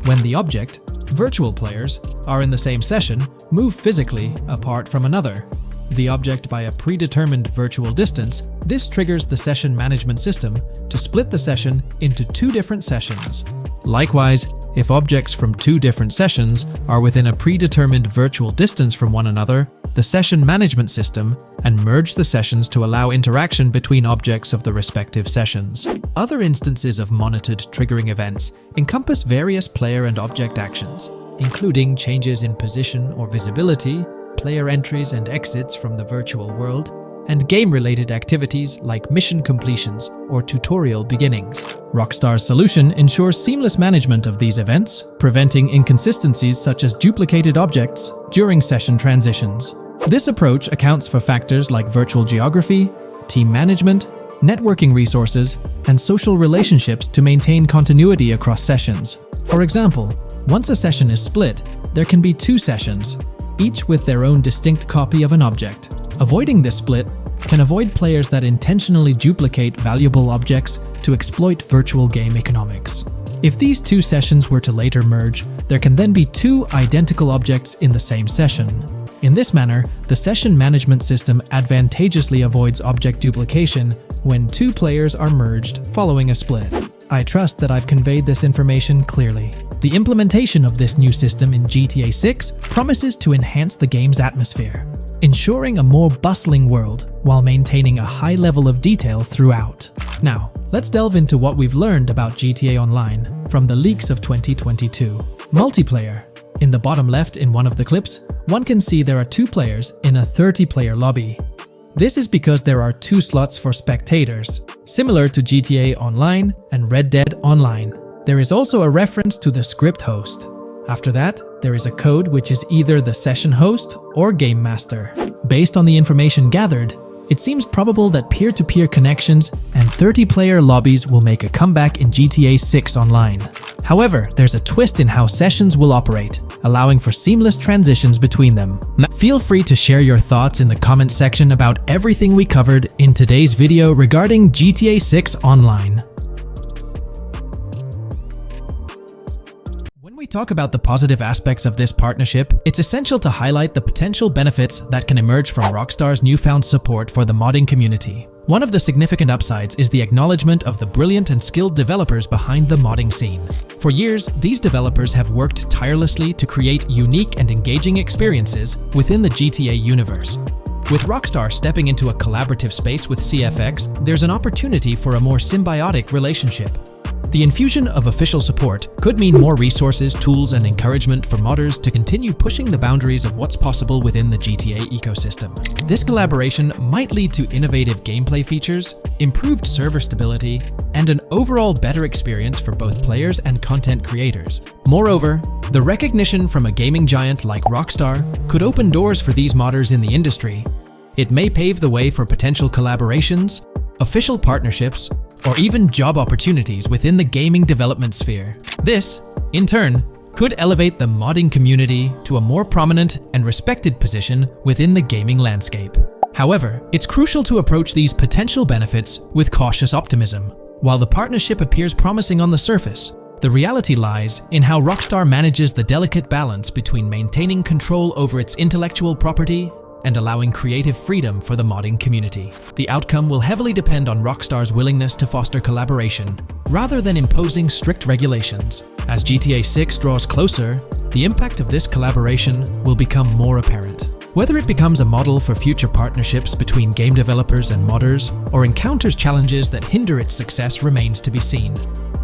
when the object, virtual players, are in the same session, move physically apart from another, the object by a predetermined virtual distance, this triggers the session management system to split the session into two different sessions. Likewise, if objects from two different sessions are within a predetermined virtual distance from one another, the session management system and merge the sessions to allow interaction between objects of the respective sessions. Other instances of monitored triggering events encompass various player and object actions, including changes in position or visibility, player entries and exits from the virtual world, and game-related activities like mission completions or tutorial beginnings. Rockstar's solution ensures seamless management of these events, preventing inconsistencies such as duplicated objects during session transitions. This approach accounts for factors like virtual geography, team management, networking resources, and social relationships to maintain continuity across sessions. For example, once a session is split, there can be two sessions, each with their own distinct copy of an object. Avoiding this split can avoid players that intentionally duplicate valuable objects to exploit virtual game economics. If these two sessions were to later merge, there can then be two identical objects in the same session. In this manner, the session management system advantageously avoids object duplication when two players are merged following a split. I trust that I've conveyed this information clearly. The implementation of this new system in GTA 6 promises to enhance the game's atmosphere, ensuring a more bustling world while maintaining a high level of detail throughout. Now, let's delve into what we've learned about GTA Online from the leaks of 2022. Multiplayer. In the bottom left in one of the clips, one can see there are two players in a 30-player lobby. This is because there are two slots for spectators, similar to GTA Online and Red Dead Online. There is also a reference to the script host. After that, there is a code which is either the session host or game master. Based on the information gathered, it seems probable that peer-to-peer connections and 30-player lobbies will make a comeback in GTA 6 Online. However, there's a twist in how sessions will operate, allowing for seamless transitions between them. Now, feel free to share your thoughts in the comments section about everything we covered in today's video regarding GTA 6 Online. When we talk about the positive aspects of this partnership, it's essential to highlight the potential benefits that can emerge from Rockstar's newfound support for the modding community. One of the significant upsides is the acknowledgement of the brilliant and skilled developers behind the modding scene. For years, these developers have worked tirelessly to create unique and engaging experiences within the GTA universe. With Rockstar stepping into a collaborative space with CFX, there's an opportunity for a more symbiotic relationship. The infusion of official support could mean more resources, tools, and encouragement for modders to continue pushing the boundaries of what's possible within the GTA ecosystem. This collaboration might lead to innovative gameplay features, improved server stability, and an overall better experience for both players and content creators. Moreover, the recognition from a gaming giant like Rockstar could open doors for these modders in the industry. It may pave the way for potential collaborations, official partnerships, or even job opportunities within the gaming development sphere. This, in turn, could elevate the modding community to a more prominent and respected position within the gaming landscape. However, it's crucial to approach these potential benefits with cautious optimism. While the partnership appears promising on the surface, the reality lies in how Rockstar manages the delicate balance between maintaining control over its intellectual property and allowing creative freedom for the modding community. The outcome will heavily depend on Rockstar's willingness to foster collaboration, rather than imposing strict regulations. As GTA 6 draws closer, the impact of this collaboration will become more apparent. Whether it becomes a model for future partnerships between game developers and modders, or encounters challenges that hinder its success remains to be seen.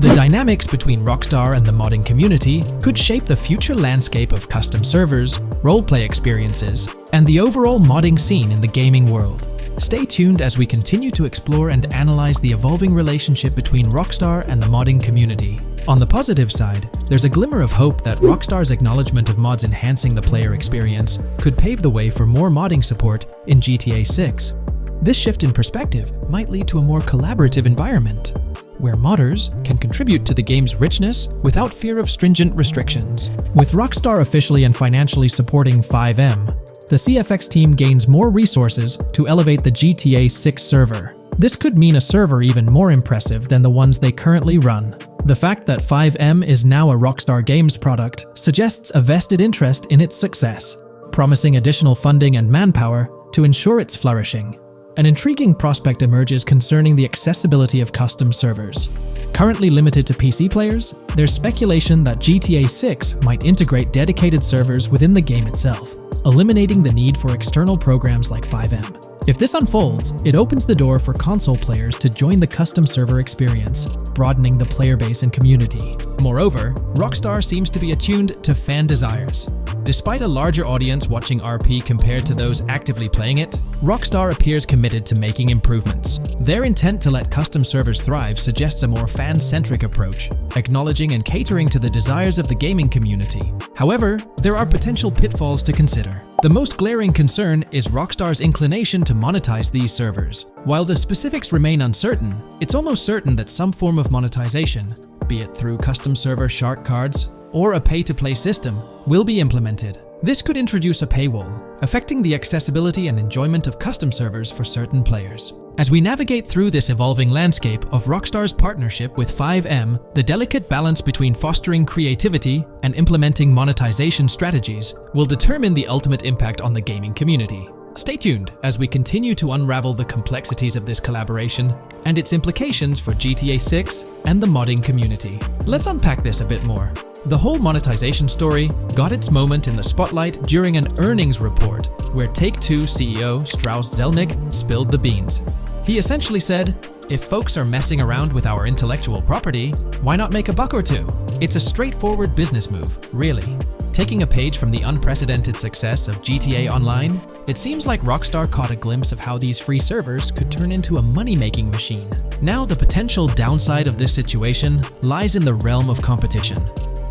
The dynamics between Rockstar and the modding community could shape the future landscape of custom servers, roleplay experiences, and the overall modding scene in the gaming world. Stay tuned as we continue to explore and analyze the evolving relationship between Rockstar and the modding community. On the positive side, there's a glimmer of hope that Rockstar's acknowledgement of mods enhancing the player experience could pave the way for more modding support in GTA 6. This shift in perspective might lead to a more collaborative environment, where modders can contribute to the game's richness without fear of stringent restrictions. With Rockstar officially and financially supporting FiveM, the CFX team gains more resources to elevate the GTA 6 server. This could mean a server even more impressive than the ones they currently run. The fact that FiveM is now a Rockstar Games product suggests a vested interest in its success, promising additional funding and manpower to ensure its flourishing. An intriguing prospect emerges concerning the accessibility of custom servers. Currently limited to PC players, there's speculation that GTA 6 might integrate dedicated servers within the game itself, eliminating the need for external programs like FiveM. If this unfolds, it opens the door for console players to join the custom server experience, broadening the player base and community. Moreover, Rockstar seems to be attuned to fan desires. Despite a larger audience watching RP compared to those actively playing it, Rockstar appears committed to making improvements. Their intent to let custom servers thrive suggests a more fan-centric approach, acknowledging and catering to the desires of the gaming community. However, there are potential pitfalls to consider. The most glaring concern is Rockstar's inclination to monetize these servers. While the specifics remain uncertain, it's almost certain that some form of monetization, be it through custom server shark cards or a pay-to-play system, will be implemented. This could introduce a paywall, affecting the accessibility and enjoyment of custom servers for certain players. As we navigate through this evolving landscape of Rockstar's partnership with FiveM, the delicate balance between fostering creativity and implementing monetization strategies will determine the ultimate impact on the gaming community. Stay tuned as we continue to unravel the complexities of this collaboration and its implications for GTA 6 and the modding community. Let's unpack this a bit more. The whole monetization story got its moment in the spotlight during an earnings report where Take-Two CEO Strauss Zelnick spilled the beans. He essentially said, "If folks are messing around with our intellectual property, why not make a buck or two? It's a straightforward business move, really." Taking a page from the unprecedented success of GTA Online, it seems like Rockstar caught a glimpse of how these free servers could turn into a money-making machine. Now, the potential downside of this situation lies in the realm of competition.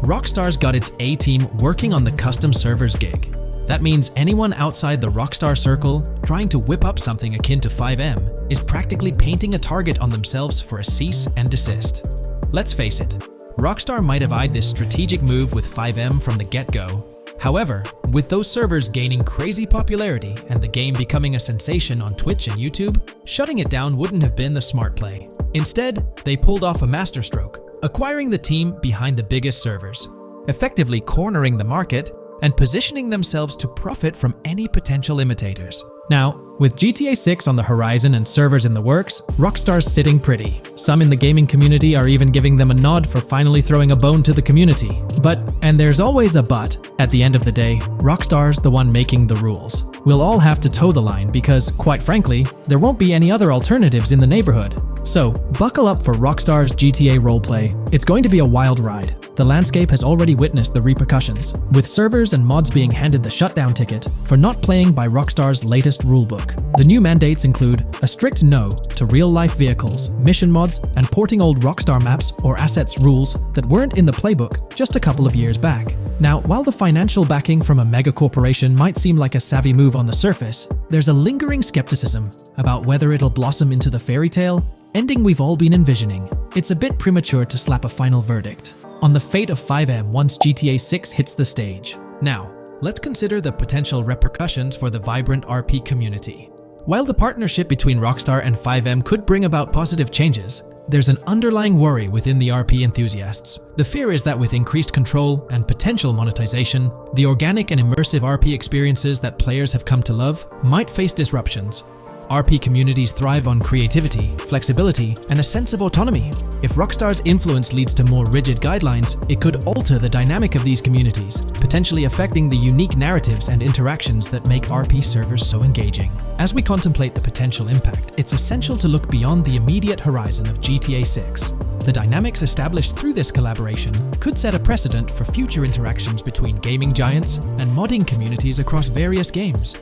Rockstar's got its A-team working on the custom servers gig. That means anyone outside the Rockstar circle trying to whip up something akin to FiveM is practically painting a target on themselves for a cease and desist. Let's face it, Rockstar might have eyed this strategic move with FiveM from the get-go. However, with those servers gaining crazy popularity and the game becoming a sensation on Twitch and YouTube, shutting it down wouldn't have been the smart play. Instead, they pulled off a masterstroke, acquiring the team behind the biggest servers, effectively cornering the market and positioning themselves to profit from any potential imitators. Now, with GTA 6 on the horizon and servers in the works, Rockstar's sitting pretty. Some in the gaming community are even giving them a nod for finally throwing a bone to the community. But, and there's always a but, at the end of the day, Rockstar's the one making the rules. We'll all have to toe the line because, quite frankly, there won't be any other alternatives in the neighborhood. So, buckle up for Rockstar's GTA roleplay. It's going to be a wild ride. The landscape has already witnessed the repercussions, with servers and mods being handed the shutdown ticket for not playing by Rockstar's latest rulebook. The new mandates include a strict no to real-life vehicles, mission mods, and porting old Rockstar maps or assets rules that weren't in the playbook just a couple of years back. Now, while the financial backing from a mega corporation might seem like a savvy move on the surface, there's a lingering skepticism about whether it'll blossom into the fairy tale ending we've all been envisioning. It's a bit premature to slap a final verdict on the fate of FiveM once GTA 6 hits the stage. Now, let's consider the potential repercussions for the vibrant RP community. While the partnership between Rockstar and FiveM could bring about positive changes, there's an underlying worry within the RP enthusiasts. The fear is that with increased control and potential monetization, the organic and immersive RP experiences that players have come to love might face disruptions. RP communities thrive on creativity, flexibility, and a sense of autonomy. If Rockstar's influence leads to more rigid guidelines, it could alter the dynamic of these communities, potentially affecting the unique narratives and interactions that make RP servers so engaging. As we contemplate the potential impact, it's essential to look beyond the immediate horizon of GTA 6. The dynamics established through this collaboration could set a precedent for future interactions between gaming giants and modding communities across various games.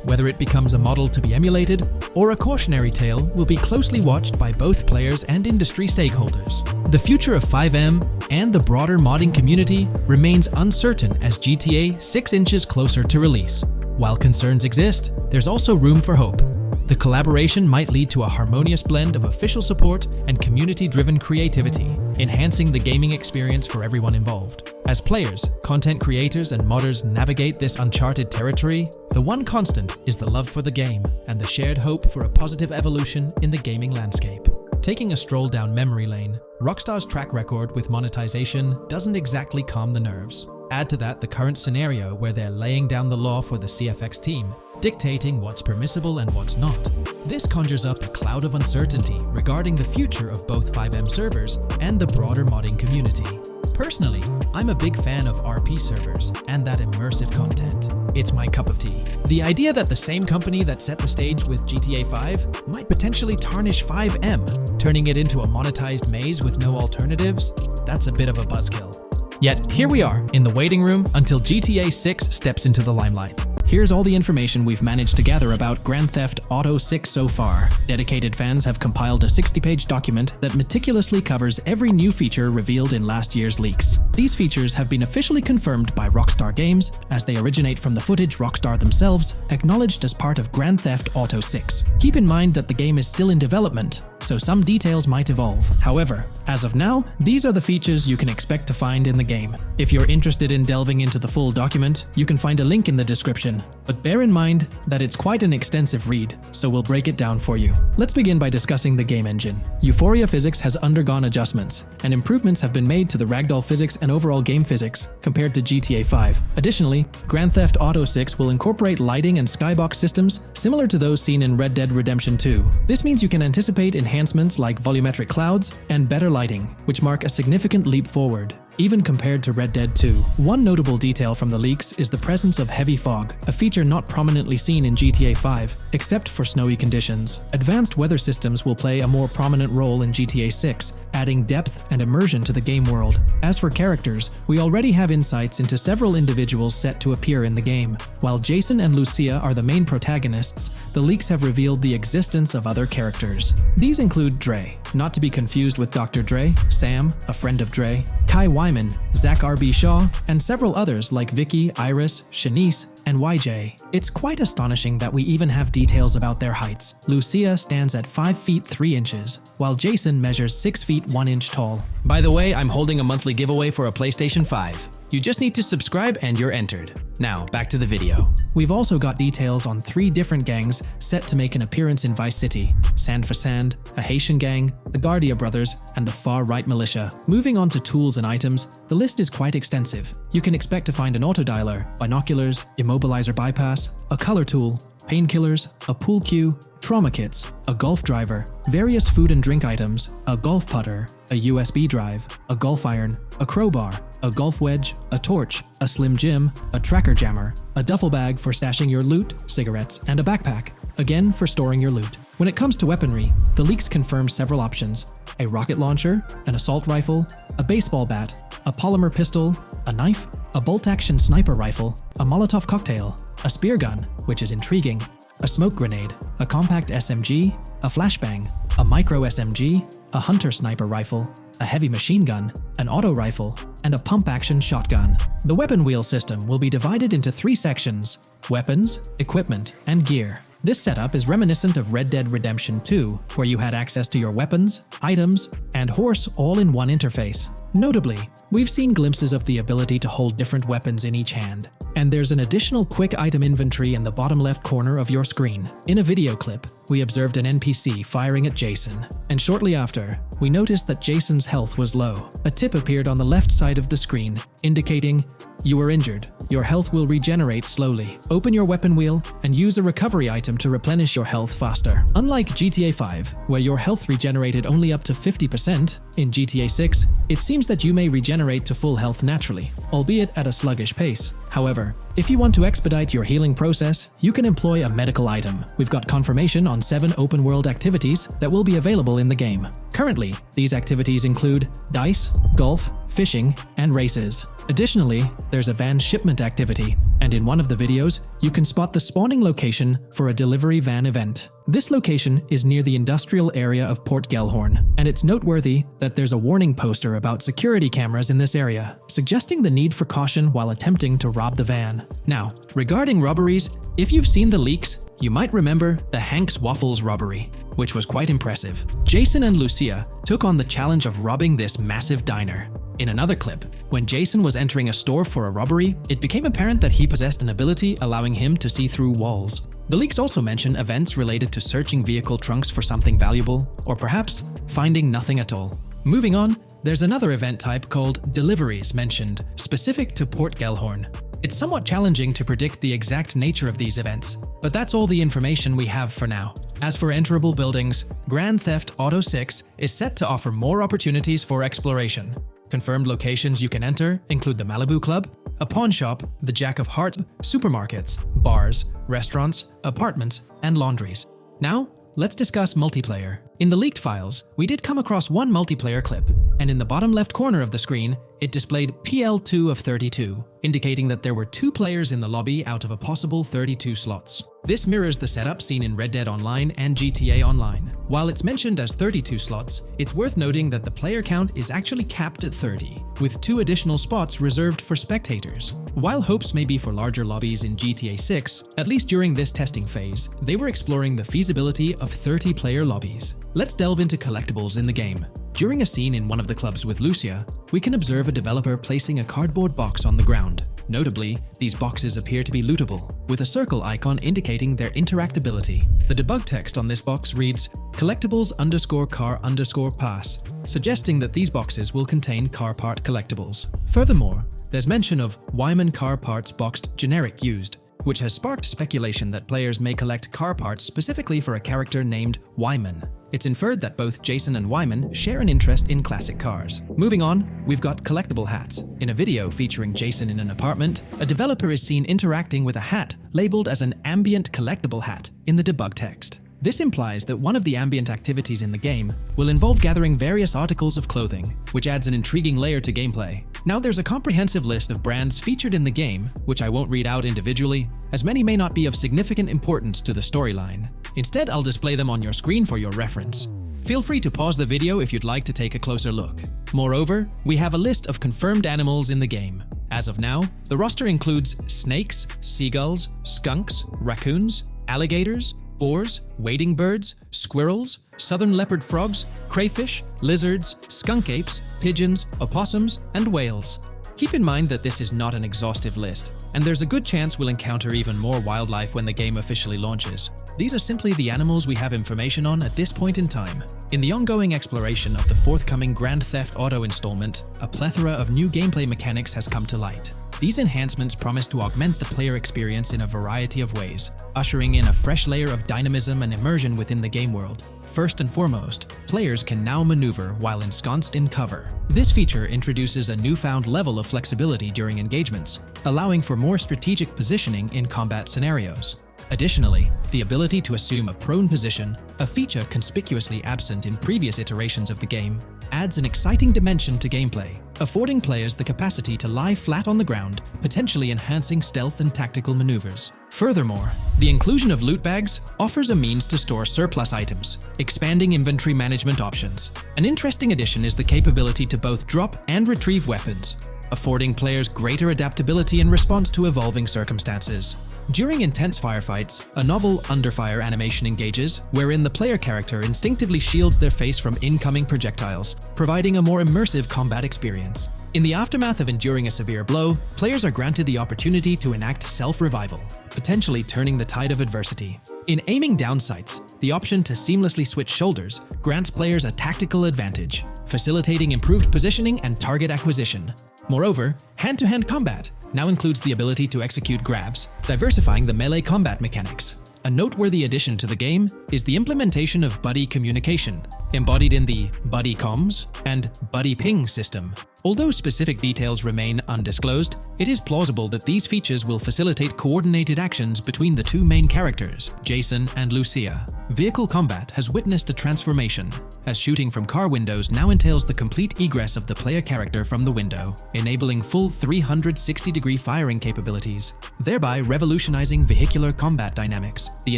Whether it becomes a model to be emulated or a cautionary tale will be closely watched by both players and industry stakeholders. The future of FiveM and the broader modding community remains uncertain as GTA 6 inches closer to release. While concerns exist, there's also room for hope. The collaboration might lead to a harmonious blend of official support and community-driven creativity, enhancing the gaming experience for everyone involved. As players, content creators, and modders navigate this uncharted territory, the one constant is the love for the game and the shared hope for a positive evolution in the gaming landscape. Taking a stroll down memory lane, Rockstar's track record with monetization doesn't exactly calm the nerves. Add to that the current scenario where they're laying down the law for the CFX team, dictating what's permissible and what's not. This conjures up a cloud of uncertainty regarding the future of both FiveM servers and the broader modding community. Personally, I'm a big fan of RP servers and that immersive content. It's my cup of tea. The idea that the same company that set the stage with GTA 5 might potentially tarnish FiveM, turning it into a monetized maze with no alternatives, that's a bit of a buzzkill. Yet, here we are, in the waiting room until GTA 6 steps into the limelight. Here's all the information we've managed to gather about Grand Theft Auto 6 so far. Dedicated fans have compiled a 60-page document that meticulously covers every new feature revealed in last year's leaks. These features have been officially confirmed by Rockstar Games, as they originate from the footage Rockstar themselves acknowledged as part of Grand Theft Auto 6. Keep in mind that the game is still in development, so some details might evolve. However, as of now, these are the features you can expect to find in the game. If you're interested in delving into the full document, you can find a link in the description. But bear in mind that it's quite an extensive read, so we'll break it down for you. Let's begin by discussing the game engine. Euphoria physics has undergone adjustments, and improvements have been made to the ragdoll physics and overall game physics compared to GTA 5. Additionally, Grand Theft Auto 6 will incorporate lighting and skybox systems similar to those seen in Red Dead Redemption 2. This means you can anticipate enhancements like volumetric clouds and better lighting, which mark a significant leap forward, even compared to Red Dead 2. One notable detail from the leaks is the presence of heavy fog, a feature not prominently seen in GTA 5, except for snowy conditions. Advanced weather systems will play a more prominent role in GTA 6, adding depth and immersion to the game world. As for characters, we already have insights into several individuals set to appear in the game. While Jason and Lucia are the main protagonists, the leaks have revealed the existence of other characters. These include Dre, not to be confused with Dr. Dre, Sam, a friend of Dre, Kai Wyman, Zach R.B. Shaw, and several others like Vicky, Iris, Shanice, and YJ. It's quite astonishing that we even have details about their heights. Lucia stands at 5 feet 3 inches, while Jason measures 6 feet 1 inch tall. By the way, I'm holding a monthly giveaway for a PlayStation 5. You just need to subscribe and you're entered. Now, back to the video. We've also got details on 3 different gangs set to make an appearance in Vice City: Sand for Sand, a Haitian gang, the Guardia Brothers, and the Far-Right Militia. Moving on to tools and items, the list is quite extensive. You can expect to find an autodialer, binoculars, immobilizer bypass, a color tool, painkillers, a pool cue, trauma kits, a golf driver, various food and drink items, a golf putter, a USB drive, a golf iron, a crowbar, a golf wedge, a torch, a Slim Jim, a tracker jammer, a duffel bag for stashing your loot, cigarettes, and a backpack, again for storing your loot. When it comes to weaponry, the leaks confirm several options: a rocket launcher, an assault rifle, a baseball bat, a polymer pistol, a knife, a bolt-action sniper rifle, a Molotov cocktail, a spear gun, which is intriguing, a smoke grenade, a compact SMG, a flashbang, a micro SMG, a hunter sniper rifle, a heavy machine gun, an auto rifle, and a pump-action shotgun. The weapon wheel system will be divided into 3 sections: weapons, equipment, and gear. This setup is reminiscent of Red Dead Redemption 2, where you had access to your weapons, items, and horse all in one interface. Notably, we've seen glimpses of the ability to hold different weapons in each hand, and there's an additional quick item inventory in the bottom left corner of your screen. In a video clip, we observed an NPC firing at Jason, and shortly after, we noticed that Jason's health was low. A tip appeared on the left side of the screen, indicating, "You were injured. Your health will regenerate slowly. Open your weapon wheel and use a recovery item to replenish your health faster." Unlike GTA 5, where your health regenerated only up to 50%, in GTA 6, it seems that you may regenerate to full health naturally, albeit at a sluggish pace. However, if you want to expedite your healing process, you can employ a medical item. We've got confirmation on 7 open-world activities that will be available in the game. Currently, these activities include dice, golf, fishing, and races. Additionally, there's a van shipment activity, and in one of the videos, you can spot the spawning location for a delivery van event. This location is near the industrial area of Port Gellhorn, and it's noteworthy that there's a warning poster about security cameras in this area, suggesting the need for caution while attempting to rob the van. Now, regarding robberies, if you've seen the leaks, you might remember the Hank's Waffles robbery, which was quite impressive. Jason and Lucia took on the challenge of robbing this massive diner. In another clip, when Jason was entering a store for a robbery, it became apparent that he possessed an ability allowing him to see through walls. The leaks also mention events related to searching vehicle trunks for something valuable, or perhaps finding nothing at all. Moving on, there's another event type called deliveries mentioned, specific to Port Gellhorn. It's somewhat challenging to predict the exact nature of these events, but that's all the information we have for now. As for enterable buildings, Grand Theft Auto 6 is set to offer more opportunities for exploration. Confirmed locations you can enter include the Malibu Club, a pawn shop, the Jack of Hearts, supermarkets, bars, restaurants, apartments, and laundries. Now, let's discuss multiplayer. In the leaked files, we did come across one multiplayer clip, and in the bottom left corner of the screen, it displayed PL2 of 32, indicating that there were 2 players in the lobby out of a possible 32 slots. This mirrors the setup seen in Red Dead Online and GTA Online. While it's mentioned as 32 slots, it's worth noting that the player count is actually capped at 30, with 2 additional spots reserved for spectators. While hopes may be for larger lobbies in GTA 6, at least during this testing phase, they were exploring the feasibility of 30-player lobbies. Let's delve into collectibles in the game. During a scene in one of the clubs with Lucia, we can observe a developer placing a cardboard box on the ground. Notably, these boxes appear to be lootable, with a circle icon indicating their interactability. The debug text on this box reads, collectibles_car_pass, suggesting that these boxes will contain car part collectibles. Furthermore, there's mention of Wyman car parts boxed generic used, which has sparked speculation that players may collect car parts specifically for a character named Wyman. It's inferred that both Jason and Wyman share an interest in classic cars. Moving on, we've got collectible hats. In a video featuring Jason in an apartment, a developer is seen interacting with a hat labeled as an ambient collectible hat in the debug text. This implies that one of the ambient activities in the game will involve gathering various articles of clothing, which adds an intriguing layer to gameplay. Now there's a comprehensive list of brands featured in the game, which I won't read out individually, as many may not be of significant importance to the storyline. Instead, I'll display them on your screen for your reference. Feel free to pause the video if you'd like to take a closer look. Moreover, we have a list of confirmed animals in the game. As of now, the roster includes snakes, seagulls, skunks, raccoons, alligators, boars, wading birds, squirrels, southern leopard frogs, crayfish, lizards, skunk apes, pigeons, opossums, and whales. Keep in mind that this is not an exhaustive list, and there's a good chance we'll encounter even more wildlife when the game officially launches. These are simply the animals we have information on at this point in time. In the ongoing exploration of the forthcoming Grand Theft Auto installment, a plethora of new gameplay mechanics has come to light. These enhancements promise to augment the player experience in a variety of ways, ushering in a fresh layer of dynamism and immersion within the game world. First and foremost, players can now maneuver while ensconced in cover. This feature introduces a newfound level of flexibility during engagements, allowing for more strategic positioning in combat scenarios. Additionally, the ability to assume a prone position, a feature conspicuously absent in previous iterations of the game, adds an exciting dimension to gameplay, affording players the capacity to lie flat on the ground, potentially enhancing stealth and tactical maneuvers. Furthermore, the inclusion of loot bags offers a means to store surplus items, expanding inventory management options. An interesting addition is the capability to both drop and retrieve weapons, affording players greater adaptability in response to evolving circumstances. During intense firefights, a novel under-fire animation engages, wherein the player character instinctively shields their face from incoming projectiles, providing a more immersive combat experience. In the aftermath of enduring a severe blow, players are granted the opportunity to enact self-revival, potentially turning the tide of adversity. In aiming down sights, the option to seamlessly switch shoulders grants players a tactical advantage, facilitating improved positioning and target acquisition. Moreover, hand-to-hand combat now includes the ability to execute grabs, diversifying the melee combat mechanics. A noteworthy addition to the game is the implementation of buddy communication, embodied in the Buddy Comms and Buddy Ping system. Although specific details remain undisclosed, it is plausible that these features will facilitate coordinated actions between the two main characters, Jason and Lucia. Vehicle combat has witnessed a transformation, as shooting from car windows now entails the complete egress of the player character from the window, enabling full 360-degree firing capabilities, thereby revolutionizing vehicular combat dynamics. The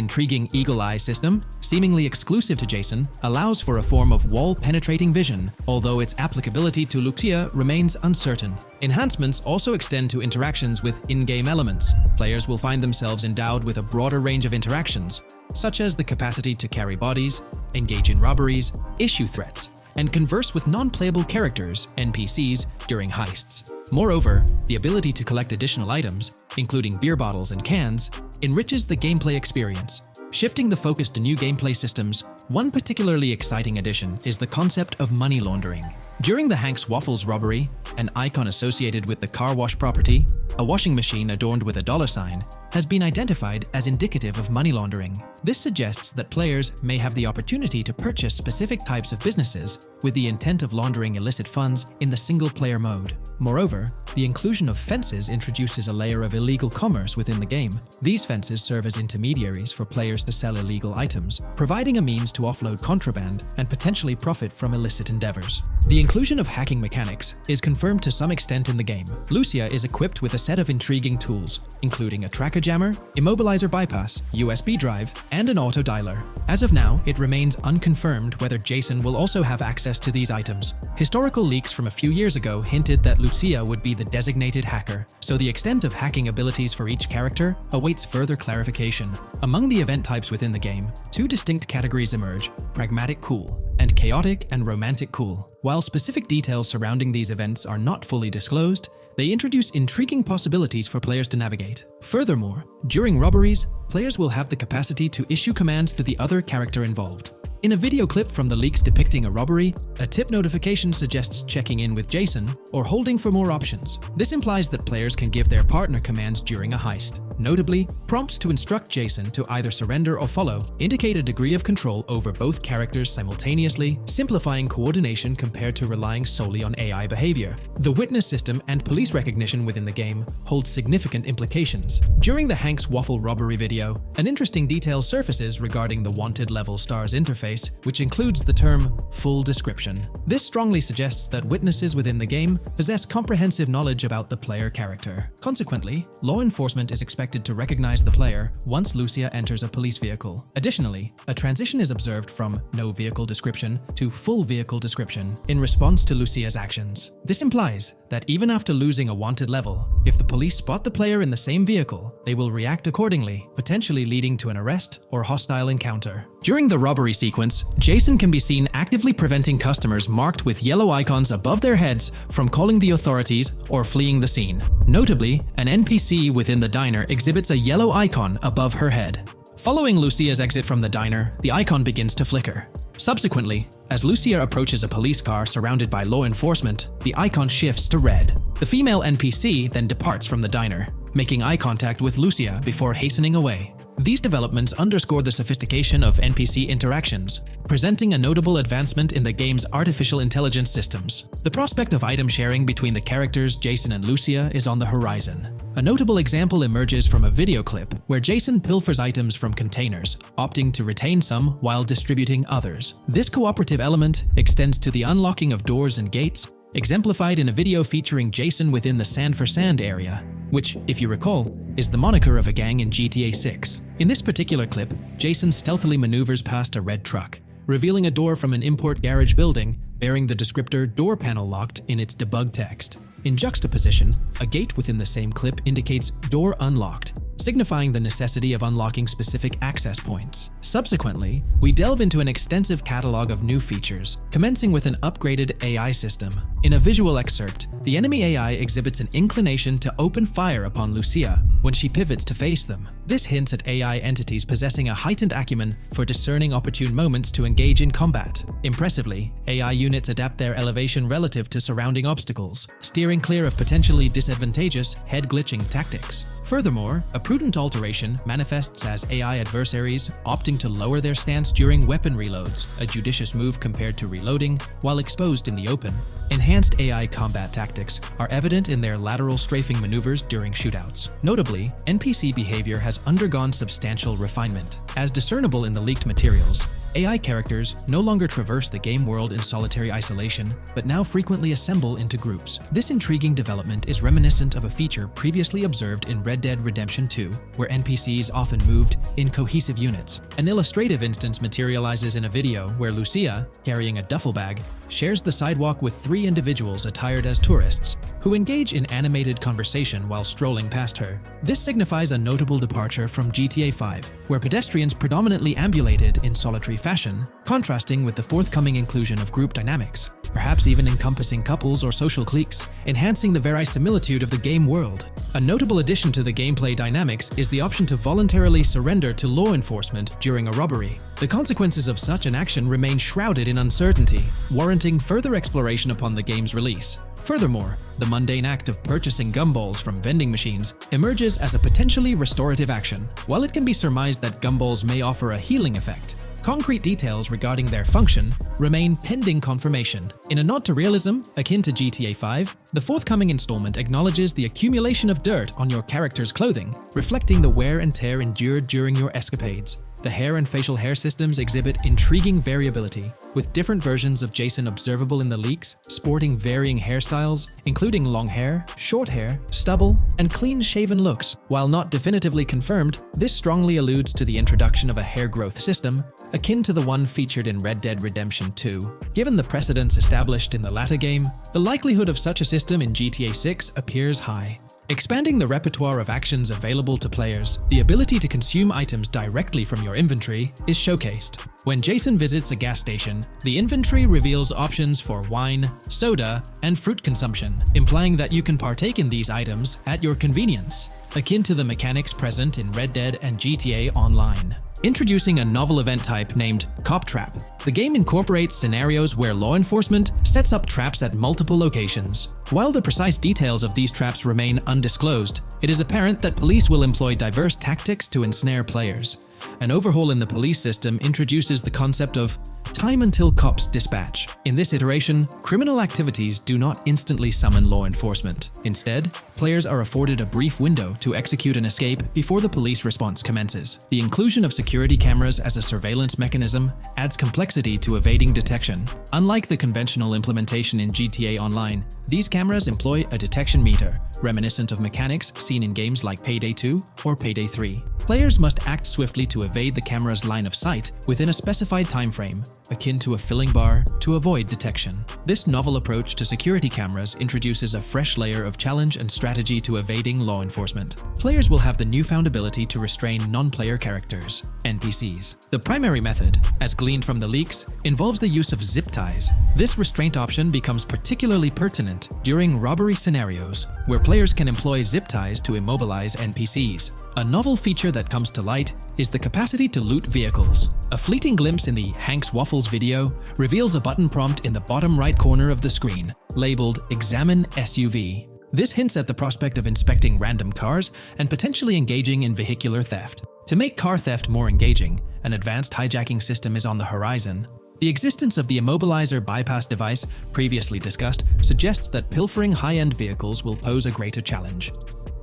intriguing Eagle Eye system, seemingly exclusive to Jason, allows for a form of wall-penetrating vision, although its applicability to Lucia remains uncertain. Enhancements also extend to interactions with in-game elements. Players will find themselves endowed with a broader range of interactions, such as the capacity to carry bodies, engage in robberies, issue threats, and converse with non-playable characters, NPCs, during heists. Moreover, the ability to collect additional items, including beer bottles and cans, enriches the gameplay experience. Shifting the focus to new gameplay systems, one particularly exciting addition is the concept of money laundering. During the Hank's Waffles robbery, an icon associated with the car wash property, a washing machine adorned with a $sign, has been identified as indicative of money laundering. This suggests that players may have the opportunity to purchase specific types of businesses with the intent of laundering illicit funds in the single-player mode. Moreover, the inclusion of fences introduces a layer of illegal commerce within the game. These fences serve as intermediaries for players to sell illegal items, providing a means to offload contraband and potentially profit from illicit endeavors. The inclusion of hacking mechanics is confirmed to some extent in the game. Lucia is equipped with a set of intriguing tools, including a tracker jammer, immobilizer bypass, USB drive, and an auto dialer. As of now, it remains unconfirmed whether Jason will also have access to these items. Historical leaks from a few years ago hinted that Lucia would be the designated hacker, so the extent of hacking abilities for each character awaits further clarification. Among the event types within the game, two distinct categories emerge: pragmatic cool and chaotic and romantic cool. While specific details surrounding these events are not fully disclosed, they introduce intriguing possibilities for players to navigate. Furthermore, during robberies, players will have the capacity to issue commands to the other character involved. In a video clip from the leaks depicting a robbery, a tip notification suggests checking in with Jason or holding for more options. This implies that players can give their partner commands during a heist. Notably, prompts to instruct Jason to either surrender or follow indicate a degree of control over both characters simultaneously, simplifying coordination compared to relying solely on AI behavior. The witness system and police recognition within the game hold significant implications. During the Hank's Waffle robbery video, an interesting detail surfaces regarding the wanted level stars interface, which includes the term full description. This strongly suggests that witnesses within the game possess comprehensive knowledge about the player character. Consequently, law enforcement is expected to recognize the player once Lucia enters a police vehicle. Additionally, a transition is observed from no vehicle description to full vehicle description in response to Lucia's actions. This implies that even after losing a wanted level, if the police spot the player in the same vehicle, they will react accordingly, potentially leading to an arrest or hostile encounter. During the robbery sequence, Jason can be seen actively preventing customers marked with yellow icons above their heads from calling the authorities or fleeing the scene. Notably, an NPC within the diner exhibits a yellow icon above her head. Following Lucia's exit from the diner, the icon begins to flicker. Subsequently, as Lucia approaches a police car surrounded by law enforcement, the icon shifts to red. The female NPC then departs from the diner, making eye contact with Lucia before hastening away. These developments underscore the sophistication of NPC interactions, presenting a notable advancement in the game's artificial intelligence systems. The prospect of item sharing between the characters Jason and Lucia is on the horizon. A notable example emerges from a video clip where Jason pilfers items from containers, opting to retain some while distributing others. This cooperative element extends to the unlocking of doors and gates, exemplified in a video featuring Jason within the Sand for Sand area, which, if you recall, is the moniker of a gang in GTA 6. In this particular clip, Jason stealthily maneuvers past a red truck, revealing a door from an import garage building bearing the descriptor "door panel locked" in its debug text. In juxtaposition, a gate within the same clip indicates "door unlocked," signifying the necessity of unlocking specific access points. Subsequently, we delve into an extensive catalog of new features, commencing with an upgraded AI system. In a visual excerpt, the enemy AI exhibits an inclination to open fire upon Lucia when she pivots to face them. This hints at AI entities possessing a heightened acumen for discerning opportune moments to engage in combat. Impressively, AI units adapt their elevation relative to surrounding obstacles, steering clear of potentially disadvantageous head-glitching tactics. Furthermore, a prudent alteration manifests as AI adversaries opting to lower their stance during weapon reloads, a judicious move compared to reloading while exposed in the open. Enhanced AI combat tactics are evident in their lateral strafing maneuvers during shootouts. Notably, NPC behavior has undergone substantial refinement. As discernible in the leaked materials, AI characters no longer traverse the game world in solitary isolation, but now frequently assemble into groups. This intriguing development is reminiscent of a feature previously observed in Red Dead Redemption 2, where NPCs often moved in cohesive units. An illustrative instance materializes in a video where Lucia, carrying a duffel bag, shares the sidewalk with 3 individuals attired as tourists, who engage in animated conversation while strolling past her. This signifies a notable departure from GTA 5, where pedestrians predominantly ambulated in solitary fashion, contrasting with the forthcoming inclusion of group dynamics, perhaps even encompassing couples or social cliques, enhancing the verisimilitude of the game world. A notable addition to the gameplay dynamics is the option to voluntarily surrender to law enforcement during a robbery. The consequences of such an action remain shrouded in uncertainty, warranting further exploration upon the game's release. Furthermore, the mundane act of purchasing gumballs from vending machines emerges as a potentially restorative action. While it can be surmised that gumballs may offer a healing effect, concrete details regarding their function remain pending confirmation. In a nod to realism, akin to GTA 5, the forthcoming installment acknowledges the accumulation of dirt on your character's clothing, reflecting the wear and tear endured during your escapades. The hair and facial hair systems exhibit intriguing variability, with different versions of Jason observable in the leaks, sporting varying hairstyles, including long hair, short hair, stubble, and clean-shaven looks. While not definitively confirmed, this strongly alludes to the introduction of a hair growth system, akin to the one featured in Red Dead Redemption 2. Given the precedents established in the latter game, the likelihood of such a system in GTA 6 appears high. Expanding the repertoire of actions available to players, the ability to consume items directly from your inventory is showcased. When Jason visits a gas station, the inventory reveals options for wine, soda, and fruit consumption, implying that you can partake in these items at your convenience, akin to the mechanics present in Red Dead and GTA Online. Introducing a novel event type named Cop Trap, the game incorporates scenarios where law enforcement sets up traps at multiple locations. While the precise details of these traps remain undisclosed, it is apparent that police will employ diverse tactics to ensnare players. An overhaul in the police system introduces the concept of time until cops dispatch. In this iteration, criminal activities do not instantly summon law enforcement. Instead, players are afforded a brief window to execute an escape before the police response commences. The inclusion of security cameras as a surveillance mechanism adds complexity to evading detection. Unlike the conventional implementation in GTA Online, these cameras employ a detection meter, reminiscent of mechanics seen in games like Payday 2 or Payday 3. Players must act swiftly to evade the camera's line of sight within a specified time frame, akin to a filling bar, to avoid detection. This novel approach to security cameras introduces a fresh layer of challenge and strategy to evading law enforcement. Players will have the newfound ability to restrain non-player characters, NPCs. The primary method, as gleaned from the leaks, involves the use of zip ties. This restraint option becomes particularly pertinent during robbery scenarios, where players can employ zip ties to immobilize NPCs. A novel feature that comes to light is the capacity to loot vehicles. A fleeting glimpse in the Hank's Waffles video reveals a button prompt in the bottom right corner of the screen, labeled Examine SUV. This hints at the prospect of inspecting random cars and potentially engaging in vehicular theft. To make car theft more engaging, an advanced hijacking system is on the horizon. The existence of the immobilizer bypass device, previously discussed, suggests that pilfering high-end vehicles will pose a greater challenge.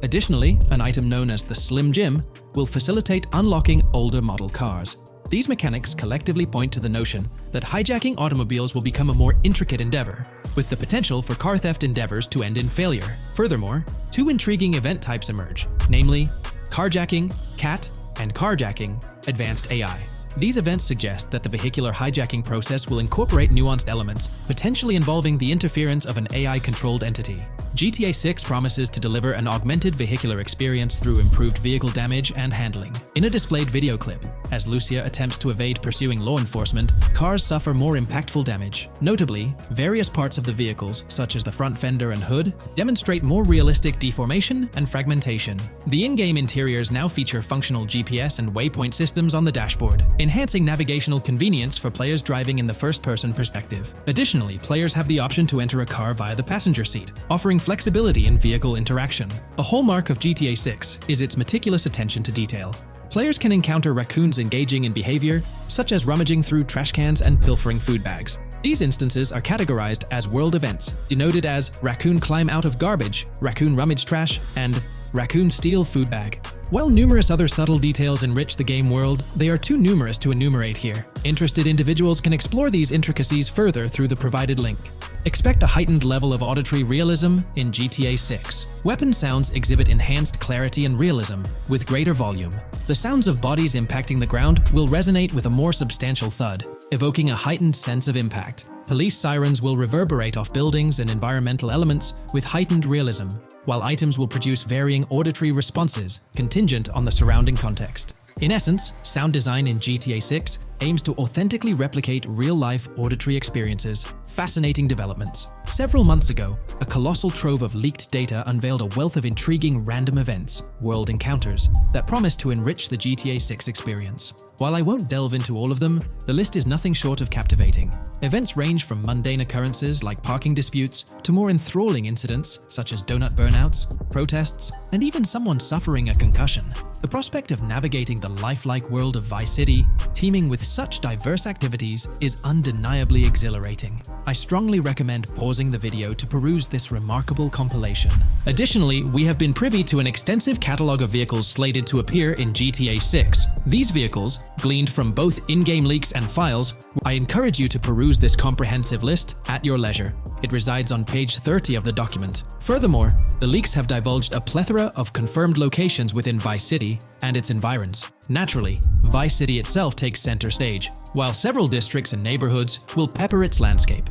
Additionally, an item known as the Slim Jim will facilitate unlocking older model cars. These mechanics collectively point to the notion that hijacking automobiles will become a more intricate endeavor, with the potential for car theft endeavors to end in failure. Furthermore, two intriguing event types emerge, namely carjacking, CAT, and carjacking, advanced AI. These events suggest that the vehicular hijacking process will incorporate nuanced elements, potentially involving the interference of an AI-controlled entity. GTA 6 promises to deliver an augmented vehicular experience through improved vehicle damage and handling. In a displayed video clip, as Lucia attempts to evade pursuing law enforcement, cars suffer more impactful damage. Notably, various parts of the vehicles, such as the front fender and hood, demonstrate more realistic deformation and fragmentation. The in-game interiors now feature functional GPS and waypoint systems on the dashboard, enhancing navigational convenience for players driving in the first-person perspective. Additionally, players have the option to enter a car via the passenger seat, offering flexibility in vehicle interaction. A hallmark of GTA 6 is its meticulous attention to detail. Players can encounter raccoons engaging in behavior, such as rummaging through trash cans and pilfering food bags. These instances are categorized as world events, denoted as raccoon climb out of garbage, raccoon rummage trash, and raccoon steal food bag. While numerous other subtle details enrich the game world, they are too numerous to enumerate here. Interested individuals can explore these intricacies further through the provided link. Expect a heightened level of auditory realism in GTA 6. Weapon sounds exhibit enhanced clarity and realism, with greater volume. The sounds of bodies impacting the ground will resonate with a more substantial thud, evoking a heightened sense of impact. Police sirens will reverberate off buildings and environmental elements with heightened realism, while items will produce varying auditory responses contingent on the surrounding context. In essence, sound design in GTA 6 aims to authentically replicate real-life auditory experiences. Fascinating developments. Several months ago, a colossal trove of leaked data unveiled a wealth of intriguing random events, world encounters, that promise to enrich the GTA 6 experience. While I won't delve into all of them, the list is nothing short of captivating. Events range from mundane occurrences like parking disputes to more enthralling incidents such as donut burnouts, protests, and even someone suffering a concussion. The prospect of navigating the lifelike world of Vice City, teeming with such diverse activities, is undeniably exhilarating. I strongly recommend pausing the video to peruse this remarkable compilation. Additionally, we have been privy to an extensive catalog of vehicles slated to appear in GTA 6. These vehicles, gleaned from both in-game leaks and files, I encourage you to peruse this comprehensive list at your leisure. It resides on page 30 of the document. Furthermore, the leaks have divulged a plethora of confirmed locations within Vice City and its environs. Naturally, Vice City itself takes center stage, while several districts and neighborhoods will pepper its landscape.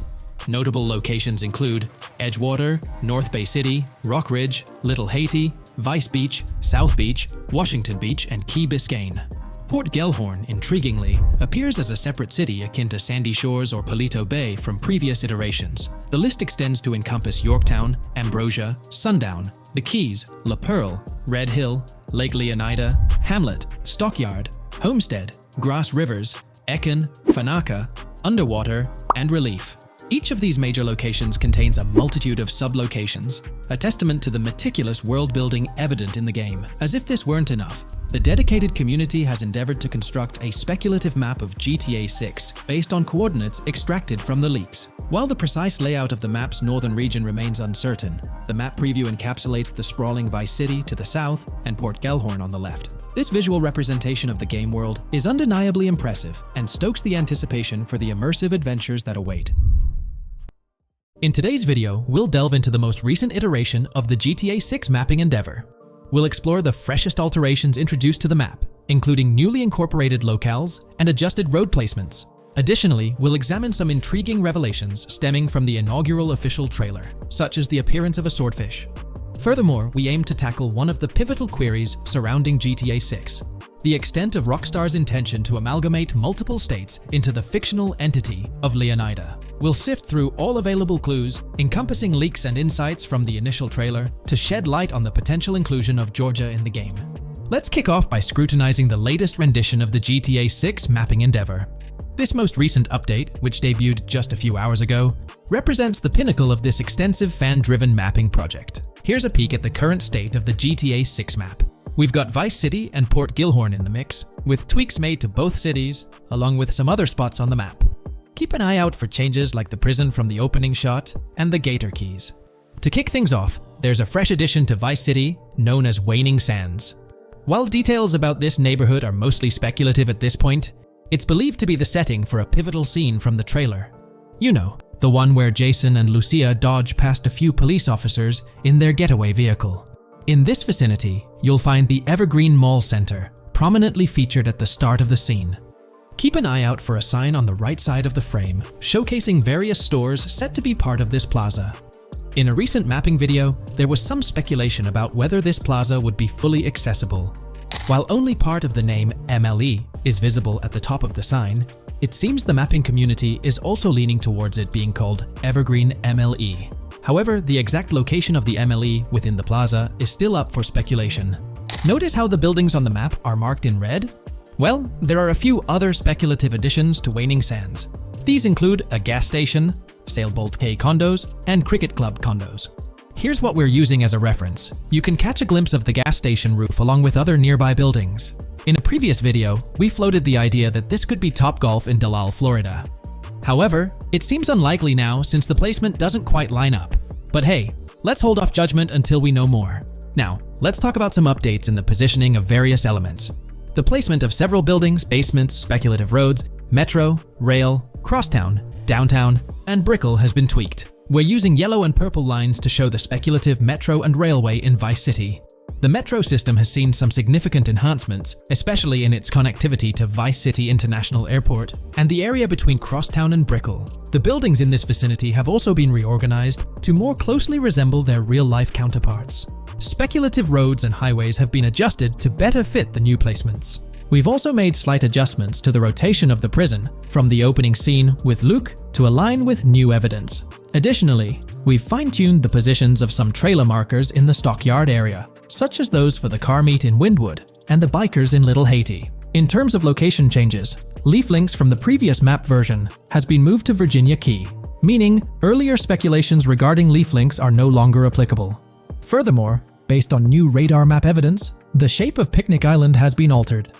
Notable locations include Edgewater, North Bay City, Rock Ridge, Little Haiti, Vice Beach, South Beach, Washington Beach, and Key Biscayne. Port Gellhorn, intriguingly, appears as a separate city akin to Sandy Shores or Palito Bay from previous iterations. The list extends to encompass Yorktown, Ambrosia, Sundown, the Keys, La Pearl, Red Hill, Lake Leonida, Hamlet, Stockyard, Homestead, Grass Rivers, Ekin, Fanaka, Underwater, and Relief. Each of these major locations contains a multitude of sub-locations, a testament to the meticulous world-building evident in the game. As if this weren't enough, the dedicated community has endeavored to construct a speculative map of GTA 6 based on coordinates extracted from the leaks. While the precise layout of the map's northern region remains uncertain, the map preview encapsulates the sprawling Vice City to the south and Port Gellhorn on the left. This visual representation of the game world is undeniably impressive and stokes the anticipation for the immersive adventures that await. In today's video, we'll delve into the most recent iteration of the GTA 6 mapping endeavor. We'll explore the freshest alterations introduced to the map, including newly incorporated locales and adjusted road placements. Additionally, we'll examine some intriguing revelations stemming from the inaugural official trailer, such as the appearance of a swordfish. Furthermore, we aim to tackle one of the pivotal queries surrounding GTA 6, the extent of Rockstar's intention to amalgamate multiple states into the fictional entity of Leonida. We'll sift through all available clues, encompassing leaks and insights from the initial trailer, to shed light on the potential inclusion of Georgia in the game. Let's kick off by scrutinizing the latest rendition of the GTA 6 mapping endeavor. This most recent update, which debuted just a few hours ago, represents the pinnacle of this extensive fan-driven mapping project. Here's a peek at the current state of the GTA 6 map. We've got Vice City and Port Gilhorn in the mix, with tweaks made to both cities, along with some other spots on the map. Keep an eye out for changes like the prison from the opening shot and the Gator Keys. To kick things off, there's a fresh addition to Vice City known as Waning Sands. While details about this neighborhood are mostly speculative at this point, it's believed to be the setting for a pivotal scene from the trailer. You know, the one where Jason and Lucia dodge past a few police officers in their getaway vehicle. In this vicinity, you'll find the Evergreen Mall Center, prominently featured at the start of the scene. Keep an eye out for a sign on the right side of the frame, showcasing various stores set to be part of this plaza. In a recent mapping video, there was some speculation about whether this plaza would be fully accessible. While only part of the name MLE is visible at the top of the sign, it seems the mapping community is also leaning towards it being called Evergreen MLE. However, the exact location of the MLE within the plaza is still up for speculation. Notice how the buildings on the map are marked in red? Well, there are a few other speculative additions to Waning Sands. These include a gas station, Sailbolt K condos, and Cricket Club condos. Here's what we're using as a reference. You can catch a glimpse of the gas station roof along with other nearby buildings. In a previous video, we floated the idea that this could be Topgolf in Dalal, Florida. However, it seems unlikely now since the placement doesn't quite line up. But hey, let's hold off judgment until we know more. Now, let's talk about some updates in the positioning of various elements. The placement of several buildings, basements, speculative roads, metro, rail, crosstown, downtown, and Brickell has been tweaked. We're using yellow and purple lines to show the speculative metro and railway in Vice City. The metro system has seen some significant enhancements, especially in its connectivity to Vice City International Airport and the area between Crosstown and Brickell. The buildings in this vicinity have also been reorganized to more closely resemble their real-life counterparts. Speculative roads and highways have been adjusted to better fit the new placements. We've also made slight adjustments to the rotation of the prison from the opening scene with Luke to align with new evidence. Additionally, we've fine-tuned the positions of some trailer markers in the stockyard area, such as those for the car meet in Windwood and the bikers in Little Haiti. In terms of location changes, Leaf Links from the previous map version has been moved to Virginia Key, meaning earlier speculations regarding Leaf Links are no longer applicable. Furthermore, based on new radar map evidence, the shape of Picnic Island has been altered.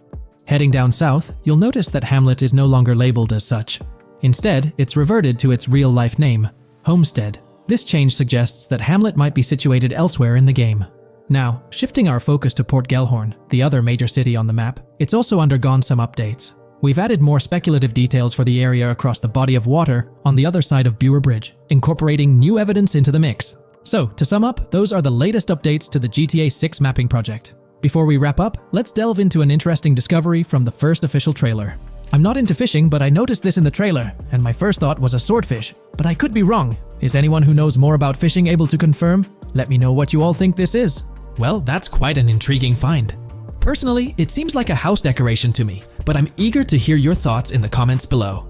Heading down south, you'll notice that Hamlet is no longer labeled as such. Instead, it's reverted to its real-life name, Homestead. This change suggests that Hamlet might be situated elsewhere in the game. Now, shifting our focus to Port Gellhorn, the other major city on the map, it's also undergone some updates. We've added more speculative details for the area across the body of water on the other side of Bure Bridge, incorporating new evidence into the mix. So, to sum up, those are the latest updates to the GTA 6 mapping project. Before we wrap up, let's delve into an interesting discovery from the first official trailer. I'm not into fishing, but I noticed this in the trailer, and my first thought was a swordfish. But I could be wrong. Is anyone who knows more about fishing able to confirm? Let me know what you all think this is. Well, that's quite an intriguing find. Personally, it seems like a house decoration to me, but I'm eager to hear your thoughts in the comments below.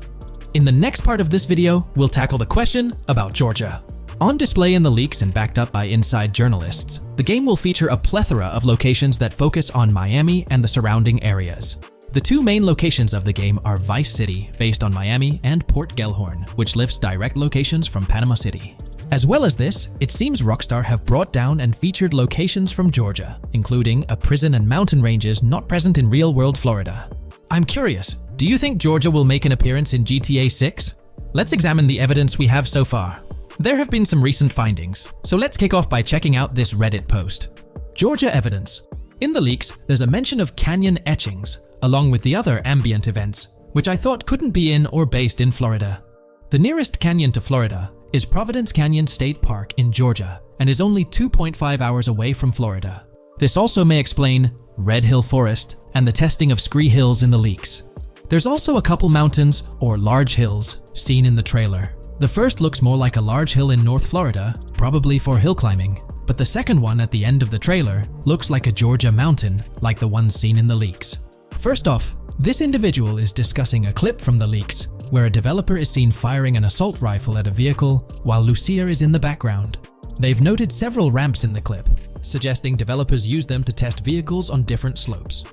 In the next part of this video, we'll tackle the question about Georgia. On display in the leaks and backed up by inside journalists, the game will feature a plethora of locations that focus on Miami and the surrounding areas. The two main locations of the game are Vice City, based on Miami, and Port Gellhorn, which lifts direct locations from Panama City. As well as this, it seems Rockstar have brought down and featured locations from Georgia, including a prison and mountain ranges not present in real-world Florida. I'm curious, do you think Georgia will make an appearance in GTA 6? Let's examine the evidence we have so far. There have been some recent findings, so let's kick off by checking out this Reddit post. Georgia evidence. In the leaks, there's a mention of canyon etchings, along with the other ambient events, which I thought couldn't be in or based in Florida. The nearest canyon to Florida is Providence Canyon State Park in Georgia and is only 2.5 hours away from Florida. This also may explain Red Hill Forest and the testing of Scree Hills in the leaks. There's also a couple mountains or large hills seen in the trailer. The first looks more like a large hill in North Florida, probably for hill climbing, but the second one at the end of the trailer looks like a Georgia mountain, like the ones seen in the leaks. First off, this individual is discussing a clip from the leaks, where a developer is seen firing an assault rifle at a vehicle while Lucia is in the background. They've noted several ramps in the clip, suggesting developers use them to test vehicles on different slopes.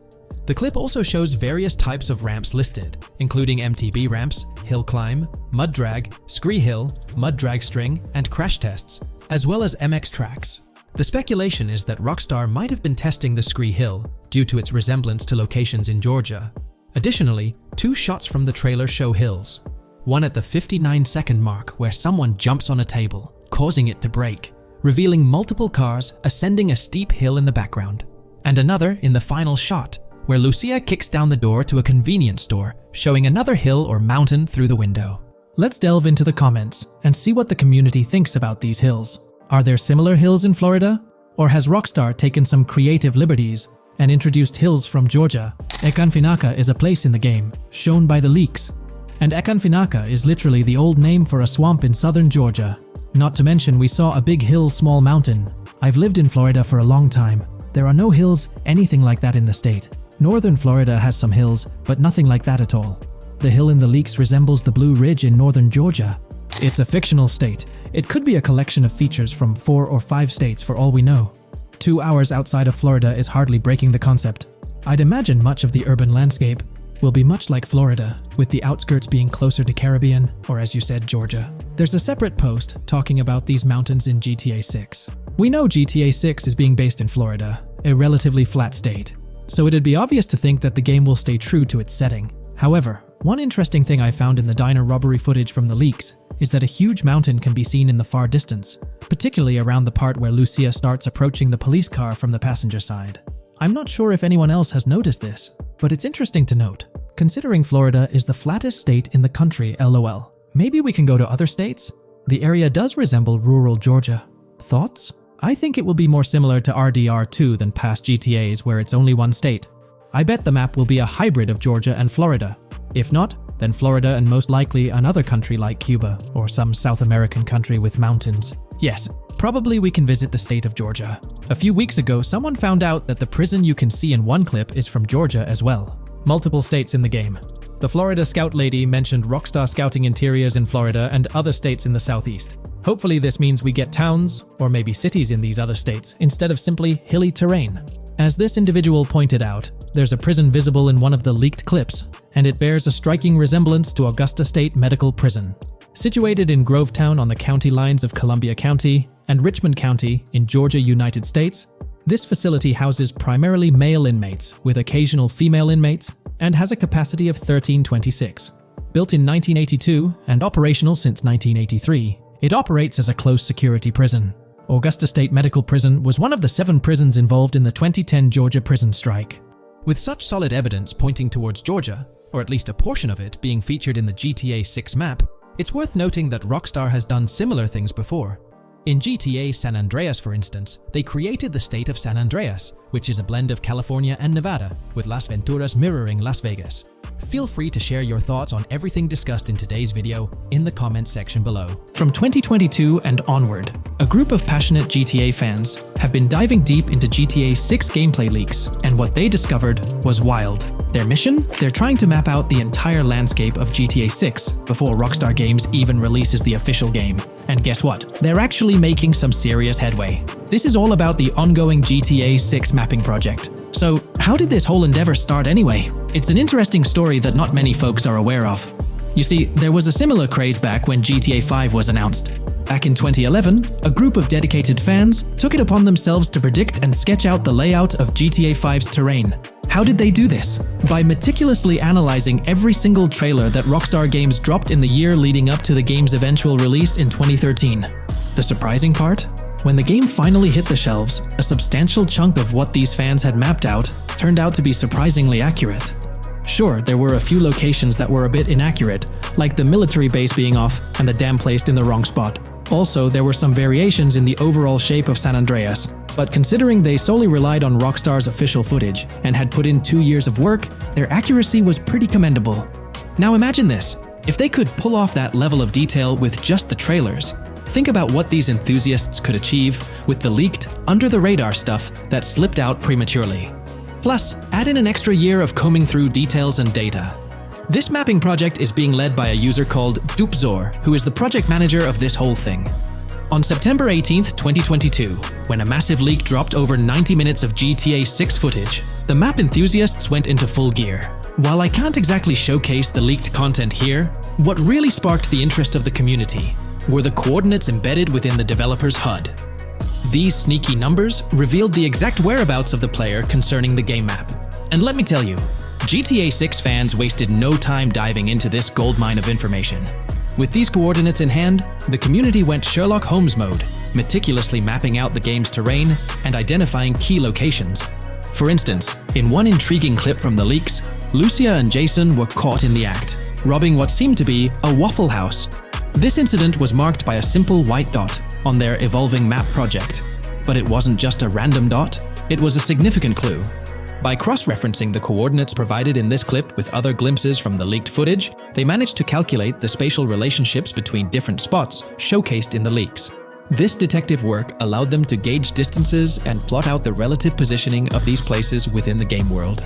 The clip also shows various types of ramps listed, including MTB ramps, hill climb, mud drag, scree hill, mud drag string, and crash tests, as well as MX tracks. The speculation is that Rockstar might have been testing the Scree Hill due to its resemblance to locations in Georgia. Additionally, 2 shots from the trailer show hills. One at the 59-second mark where someone jumps on a table, causing it to break, revealing multiple cars ascending a steep hill in the background. And another in the final shot, where Lucia kicks down the door to a convenience store, showing another hill or mountain through the window. Let's delve into the comments and see what the community thinks about these hills. Are there similar hills in Florida? Or has Rockstar taken some creative liberties and introduced hills from Georgia? Ekanfinaka is a place in the game, shown by the leaks. And Ekanfinaka is literally the old name for a swamp in southern Georgia. Not to mention we saw a big hill, small mountain. I've lived in Florida for a long time. There are no hills, anything like that in the state. Northern Florida has some hills, but nothing like that at all. The hill in the leaks resembles the Blue Ridge in northern Georgia. It's a fictional state. It could be a collection of features from 4 or 5 states for all we know. 2 hours outside of Florida is hardly breaking the concept. I'd imagine much of the urban landscape will be much like Florida, with the outskirts being closer to Caribbean, or as you said, Georgia. There's a separate post talking about these mountains in GTA 6. We know GTA 6 is being based in Florida, a relatively flat state, so it'd be obvious to think that the game will stay true to its setting. However, one interesting thing I found in the diner robbery footage from the leaks is that a huge mountain can be seen in the far distance, particularly around the part where Lucia starts approaching the police car from the passenger side. I'm not sure if anyone else has noticed this, but it's interesting to note, considering Florida is the flattest state in the country, LOL. Maybe we can go to other states? The area does resemble rural Georgia. Thoughts? I think it will be more similar to RDR2 than past GTAs where it's only one state. I bet the map will be a hybrid of Georgia and Florida. If not, then Florida and most likely another country like Cuba or some South American country with mountains. Yes, probably we can visit the state of Georgia. A few weeks ago, someone found out that the prison you can see in one clip is from Georgia as well. Multiple states in the game. The Florida Scout lady mentioned Rockstar Scouting interiors in Florida and other states in the southeast. Hopefully this means we get towns, or maybe cities in these other states, instead of simply hilly terrain. As this individual pointed out, there's a prison visible in one of the leaked clips, and it bears a striking resemblance to Augusta State Medical Prison. Situated in Grovetown on the county lines of Columbia County and Richmond County in Georgia, United States, this facility houses primarily male inmates with occasional female inmates and has a capacity of 1326. Built in 1982 and operational since 1983, it operates as a closed security prison. Augusta State Medical Prison was one of the 7 prisons involved in the 2010 Georgia prison strike. With such solid evidence pointing towards Georgia, or at least a portion of it being featured in the GTA 6 map, it's worth noting that Rockstar has done similar things before. In GTA San Andreas, for instance, they created the state of San Andreas, which is a blend of California and Nevada, with Las Venturas mirroring Las Vegas. Feel free to share your thoughts on everything discussed in today's video in the comments section below. From 2022 and onward, a group of passionate GTA fans have been diving deep into GTA 6 gameplay leaks, and what they discovered was wild. Their mission? They're trying to map out the entire landscape of GTA 6 before Rockstar Games even releases the official game. And guess what? They're actually making some serious headway. This is all about the ongoing GTA 6 mapping project. So, how did this whole endeavor start anyway? It's an interesting story that not many folks are aware of. You see, there was a similar craze back when GTA 5 was announced. Back in 2011, a group of dedicated fans took it upon themselves to predict and sketch out the layout of GTA 5's terrain. How did they do this? By meticulously analyzing every single trailer that Rockstar Games dropped in the year leading up to the game's eventual release in 2013. The surprising part? When the game finally hit the shelves, a substantial chunk of what these fans had mapped out turned out to be surprisingly accurate. Sure, there were a few locations that were a bit inaccurate, like the military base being off and the dam placed in the wrong spot. Also, there were some variations in the overall shape of San Andreas, but considering they solely relied on Rockstar's official footage and had put in 2 years of work, their accuracy was pretty commendable. Now imagine this, if they could pull off that level of detail with just the trailers, think about what these enthusiasts could achieve with the leaked, under-the-radar stuff that slipped out prematurely. Plus, add in an extra year of combing through details and data. This mapping project is being led by a user called Dupzor, who is the project manager of this whole thing. On September 18th, 2022, when a massive leak dropped over 90 minutes of GTA 6 footage, the map enthusiasts went into full gear. While I can't exactly showcase the leaked content here, what really sparked the interest of the community were the coordinates embedded within the developer's HUD. These sneaky numbers revealed the exact whereabouts of the player concerning the game map. And let me tell you, GTA 6 fans wasted no time diving into this goldmine of information. With these coordinates in hand, the community went Sherlock Holmes mode, meticulously mapping out the game's terrain and identifying key locations. For instance, in one intriguing clip from the leaks, Lucia and Jason were caught in the act, robbing what seemed to be a Waffle House. This incident was marked by a simple white dot on their evolving map project. But it wasn't just a random dot, it was a significant clue. By cross-referencing the coordinates provided in this clip with other glimpses from the leaked footage, they managed to calculate the spatial relationships between different spots showcased in the leaks. This detective work allowed them to gauge distances and plot out the relative positioning of these places within the game world.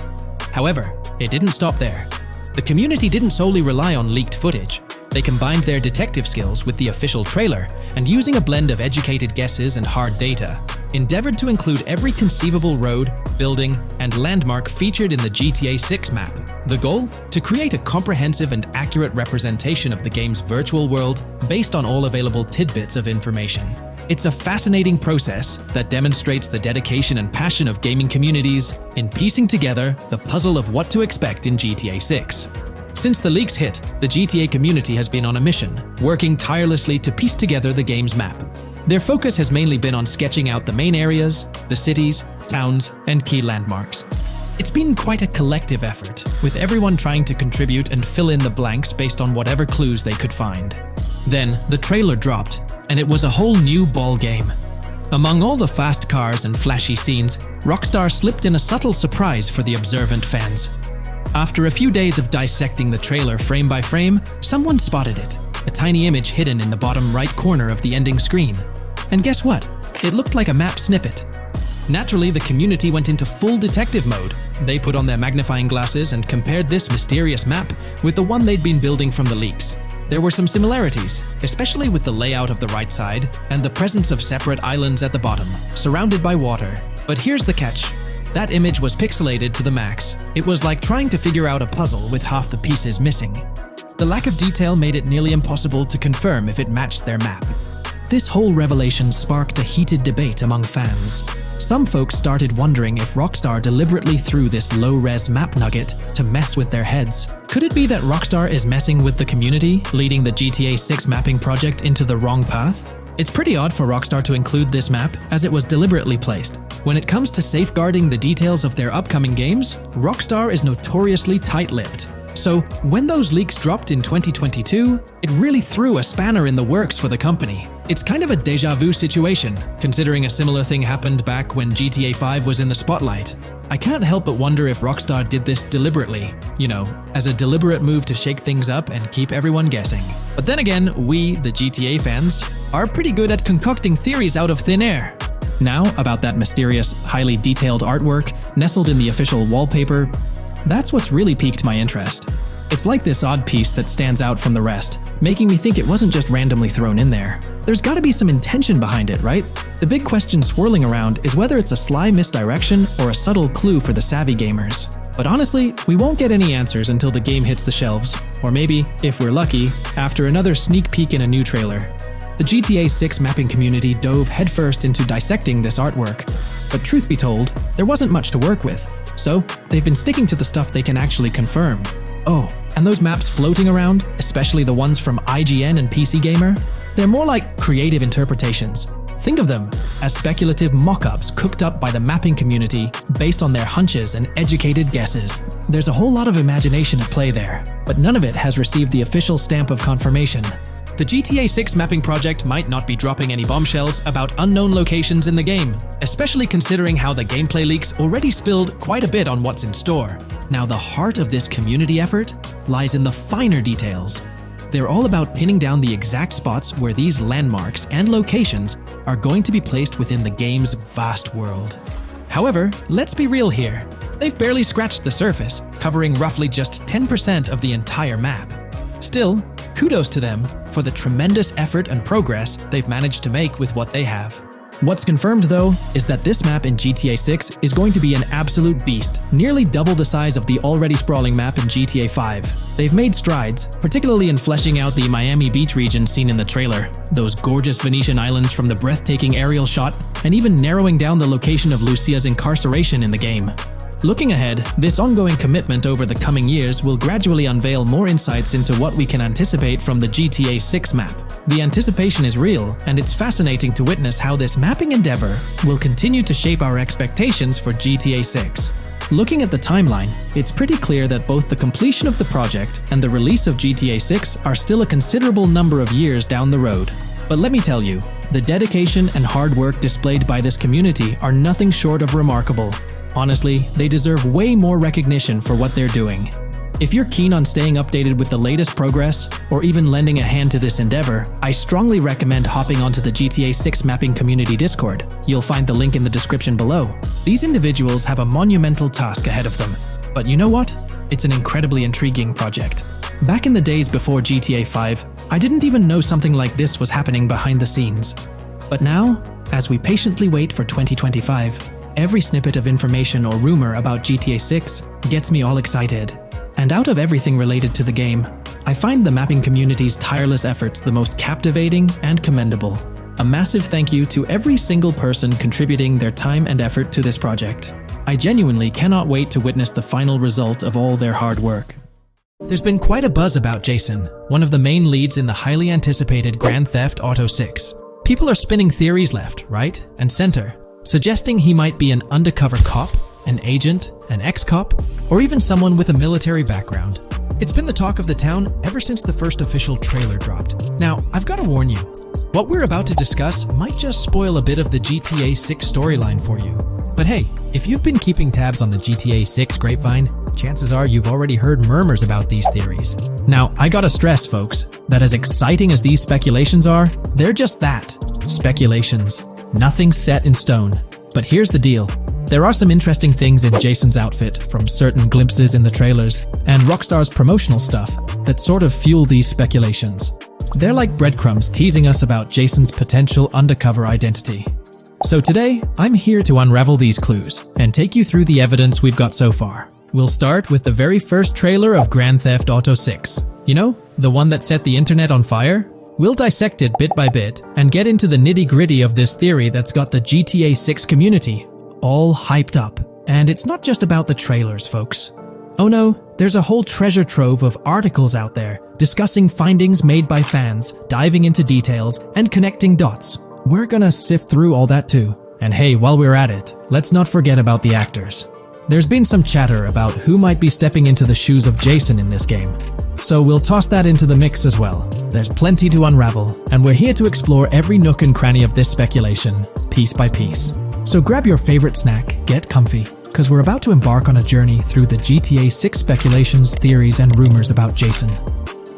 However, it didn't stop there. The community didn't solely rely on leaked footage. They combined their detective skills with the official trailer and, using a blend of educated guesses and hard data, endeavored to include every conceivable road, building, and landmark featured in the GTA 6 map. The goal? To create a comprehensive and accurate representation of the game's virtual world based on all available tidbits of information. It's a fascinating process that demonstrates the dedication and passion of gaming communities in piecing together the puzzle of what to expect in GTA 6. Since the leaks hit, the GTA community has been on a mission, working tirelessly to piece together the game's map. Their focus has mainly been on sketching out the main areas, the cities, towns, and key landmarks. It's been quite a collective effort, with everyone trying to contribute and fill in the blanks based on whatever clues they could find. Then, the trailer dropped, and it was a whole new ball game. Among all the fast cars and flashy scenes, Rockstar slipped in a subtle surprise for the observant fans. After a few days of dissecting the trailer frame by frame, someone spotted it, a tiny image hidden in the bottom right corner of the ending screen. And guess what? It looked like a map snippet. Naturally, the community went into full detective mode. They put on their magnifying glasses and compared this mysterious map with the one they'd been building from the leaks. There were some similarities, especially with the layout of the right side and the presence of separate islands at the bottom, surrounded by water. But here's the catch. That image was pixelated to the max. It was like trying to figure out a puzzle with half the pieces missing. The lack of detail made it nearly impossible to confirm if it matched their map. This whole revelation sparked a heated debate among fans. Some folks started wondering if Rockstar deliberately threw this low-res map nugget to mess with their heads. Could it be that Rockstar is messing with the community, leading the GTA 6 mapping project into the wrong path? It's pretty odd for Rockstar to include this map, as it was deliberately placed. When it comes to safeguarding the details of their upcoming games, Rockstar is notoriously tight-lipped. So, when those leaks dropped in 2022, it really threw a spanner in the works for the company. It's kind of a déjà vu situation, considering a similar thing happened back when GTA 5 was in the spotlight. I can't help but wonder if Rockstar did this deliberately, as a deliberate move to shake things up and keep everyone guessing. But then again, we, the GTA fans, are pretty good at concocting theories out of thin air. Now, about that mysterious, highly detailed artwork nestled in the official wallpaper, that's what's really piqued my interest. It's like this odd piece that stands out from the rest, making me think it wasn't just randomly thrown in there. There's gotta be some intention behind it, right? The big question swirling around is whether it's a sly misdirection or a subtle clue for the savvy gamers. But honestly, we won't get any answers until the game hits the shelves, or maybe, if we're lucky, after another sneak peek in a new trailer. The GTA 6 mapping community dove headfirst into dissecting this artwork, but truth be told, there wasn't much to work with. So, they've been sticking to the stuff they can actually confirm. Oh, and those maps floating around, especially the ones from IGN and PC Gamer, they're more like creative interpretations. Think of them as speculative mock-ups cooked up by the mapping community based on their hunches and educated guesses. There's a whole lot of imagination at play there, but none of it has received the official stamp of confirmation. The GTA 6 mapping project might not be dropping any bombshells about unknown locations in the game, especially considering how the gameplay leaks already spilled quite a bit on what's in store. Now, the heart of this community effort lies in the finer details. They're all about pinning down the exact spots where these landmarks and locations are going to be placed within the game's vast world. However, let's be real here. They've barely scratched the surface, covering roughly just 10% of the entire map. Still, kudos to them for the tremendous effort and progress they've managed to make with what they have. What's confirmed, though, is that this map in GTA 6 is going to be an absolute beast, nearly double the size of the already sprawling map in GTA 5. They've made strides, particularly in fleshing out the Miami Beach region seen in the trailer. Those gorgeous Venetian islands from the breathtaking aerial shot and even narrowing down the location of Lucia's incarceration in the game. Looking ahead, this ongoing commitment over the coming years will gradually unveil more insights into what we can anticipate from the GTA 6 map. The anticipation is real, and it's fascinating to witness how this mapping endeavor will continue to shape our expectations for GTA 6. Looking at the timeline, it's pretty clear that both the completion of the project and the release of GTA 6 are still a considerable number of years down the road. But let me tell you, the dedication and hard work displayed by this community are nothing short of remarkable. Honestly, they deserve way more recognition for what they're doing. If you're keen on staying updated with the latest progress, or even lending a hand to this endeavor, I strongly recommend hopping onto the GTA 6 Mapping Community Discord. You'll find the link in the description below. These individuals have a monumental task ahead of them. But you know what? It's an incredibly intriguing project. Back in the days before GTA 5, I didn't even know something like this was happening behind the scenes. But now, as we patiently wait for 2025, every snippet of information or rumor about GTA 6 gets me all excited. And out of everything related to the game, I find the mapping community's tireless efforts the most captivating and commendable. A massive thank you to every single person contributing their time and effort to this project. I genuinely cannot wait to witness the final result of all their hard work. There's been quite a buzz about Jason, one of the main leads in the highly anticipated Grand Theft Auto 6. People are spinning theories left, right, and center, suggesting he might be an undercover cop, an agent, an ex-cop, or even someone with a military background. It's been the talk of the town ever since the first official trailer dropped. Now, I've got to warn you, what we're about to discuss might just spoil a bit of the GTA 6 storyline for you. But hey, if you've been keeping tabs on the GTA 6 grapevine, chances are you've already heard murmurs about these theories. Now, I gotta stress, folks, that as exciting as these speculations are, they're just that, speculations. Nothing set in stone. But here's the deal. There are some interesting things in Jason's outfit, from certain glimpses in the trailers, and Rockstar's promotional stuff, that sort of fuel these speculations. They're like breadcrumbs teasing us about Jason's potential undercover identity. So today, I'm here to unravel these clues, and take you through the evidence we've got so far. We'll start with the very first trailer of Grand Theft Auto 6. You know, the one that set the internet on fire? We'll dissect it bit by bit, and get into the nitty-gritty of this theory that's got the GTA 6 community all hyped up. And it's not just about the trailers, folks. Oh no, there's a whole treasure trove of articles out there discussing findings made by fans, diving into details, and connecting dots. We're gonna sift through all that too. And hey, while we're at it, let's not forget about the actors. There's been some chatter about who might be stepping into the shoes of Jason in this game. So we'll toss that into the mix as well. There's plenty to unravel, and we're here to explore every nook and cranny of this speculation, piece by piece. So grab your favorite snack, get comfy, because we're about to embark on a journey through the GTA 6 speculations, theories, and rumors about Jason.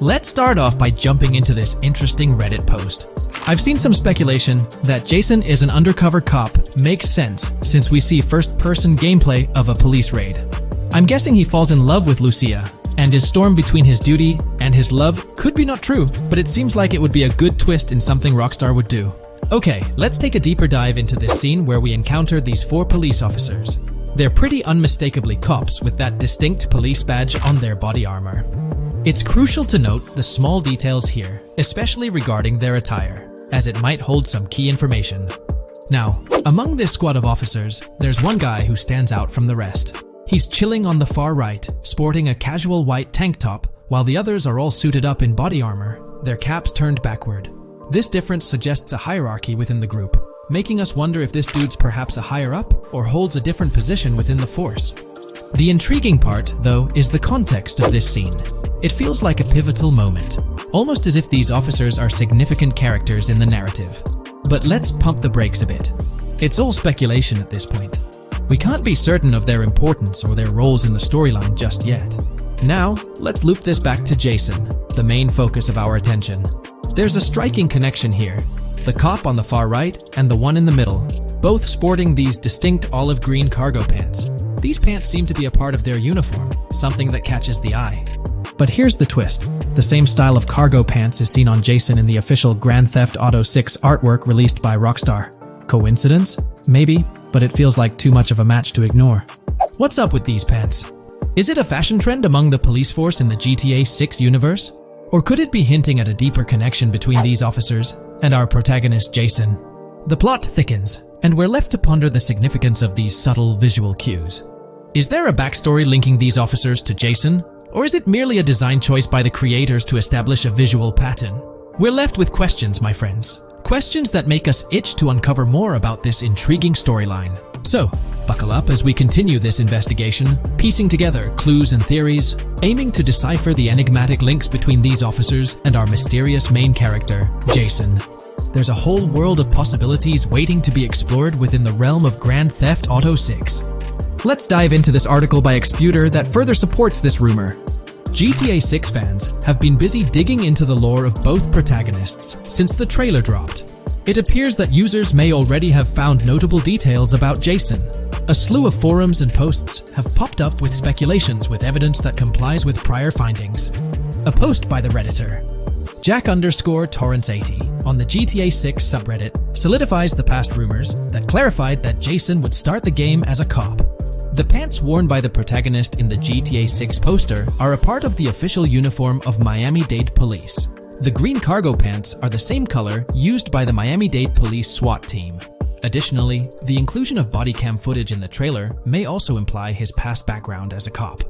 Let's start off by jumping into this interesting Reddit post. I've seen some speculation that Jason is an undercover cop makes sense since we see first-person gameplay of a police raid. I'm guessing he falls in love with Lucia, and his storm between his duty and his love could be not true, but it seems like it would be a good twist in something Rockstar would do. Okay, let's take a deeper dive into this scene where we encounter these 4 police officers. They're pretty unmistakably cops with that distinct police badge on their body armor. It's crucial to note the small details here, especially regarding their attire, as it might hold some key information. Now, among this squad of officers, there's one guy who stands out from the rest. He's chilling on the far right, sporting a casual white tank top, while the others are all suited up in body armor, their caps turned backward. This difference suggests a hierarchy within the group, making us wonder if this dude's perhaps a higher up or holds a different position within the force. The intriguing part, though, is the context of this scene. It feels like a pivotal moment, almost as if these officers are significant characters in the narrative. But let's pump the brakes a bit. It's all speculation at this point. We can't be certain of their importance or their roles in the storyline just yet. Now, let's loop this back to Jason, the main focus of our attention. There's a striking connection here. The cop on the far right and the one in the middle, both sporting these distinct olive green cargo pants. These pants seem to be a part of their uniform, something that catches the eye. But here's the twist. The same style of cargo pants is seen on Jason in the official Grand Theft Auto 6 artwork released by Rockstar. Coincidence? Maybe, but it feels like too much of a match to ignore. What's up with these pants? Is it a fashion trend among the police force in the GTA 6 universe? Or could it be hinting at a deeper connection between these officers and our protagonist Jason? The plot thickens, And we're left to ponder the significance of these subtle visual cues. Is there a backstory linking these officers to Jason? Or is it merely a design choice by the creators to establish a visual pattern? We're left with questions, my friends. Questions that make us itch to uncover more about this intriguing storyline. So, buckle up as we continue this investigation, piecing together clues and theories, aiming to decipher the enigmatic links between these officers and our mysterious main character, Jason. There's a whole world of possibilities waiting to be explored within the realm of Grand Theft Auto 6. Let's dive into this article by Exputer that further supports this rumor. GTA 6 fans have been busy digging into the lore of both protagonists since the trailer dropped. It appears that users may already have found notable details about Jason. A slew of forums and posts have popped up with speculations with evidence that complies with prior findings. A post by the Redditor, Jack_Torrance80, on the GTA 6 subreddit solidifies the past rumors that clarified that Jason would start the game as a cop. The pants worn by the protagonist in the GTA 6 poster are a part of the official uniform of Miami-Dade Police. The green cargo pants are the same color used by the Miami-Dade Police SWAT team. Additionally, the inclusion of body cam footage in the trailer may also imply his past background as a cop.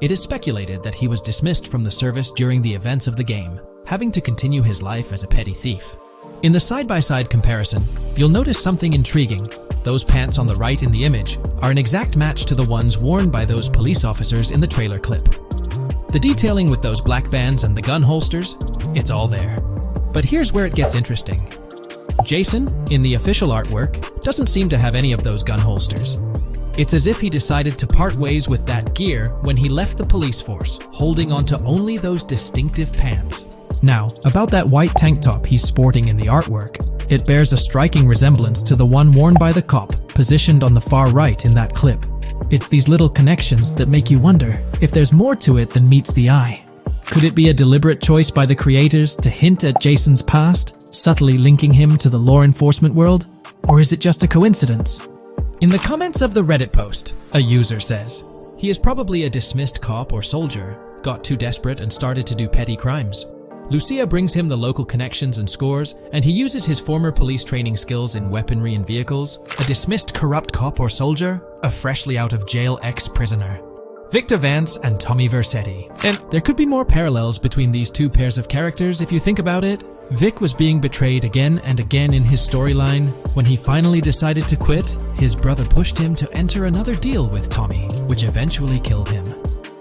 It is speculated that he was dismissed from the service during the events of the game, having to continue his life as a petty thief. In the side-by-side comparison, you'll notice something intriguing. Those pants on the right in the image are an exact match to the ones worn by those police officers in the trailer clip. The detailing with those black bands and the gun holsters, it's all there. But here's where it gets interesting. Jason, in the official artwork, doesn't seem to have any of those gun holsters. It's as if he decided to part ways with that gear when he left the police force, holding onto only those distinctive pants. Now, about that white tank top he's sporting in the artwork, it bears a striking resemblance to the one worn by the cop, positioned on the far right in that clip. It's these little connections that make you wonder if there's more to it than meets the eye. Could it be a deliberate choice by the creators to hint at Jason's past, subtly linking him to the law enforcement world? Or is it just a coincidence? In the comments of the Reddit post, a user says, he is probably a dismissed cop or soldier, got too desperate and started to do petty crimes. Lucia brings him the local connections and scores, and he uses his former police training skills in weaponry and vehicles. A dismissed corrupt cop or soldier, a freshly out of jail ex-prisoner. Victor Vance and Tommy Vercetti. And there could be more parallels between these two pairs of characters if you think about it. Vic was being betrayed again and again in his storyline. When he finally decided to quit, his brother pushed him to enter another deal with Tommy, which eventually killed him.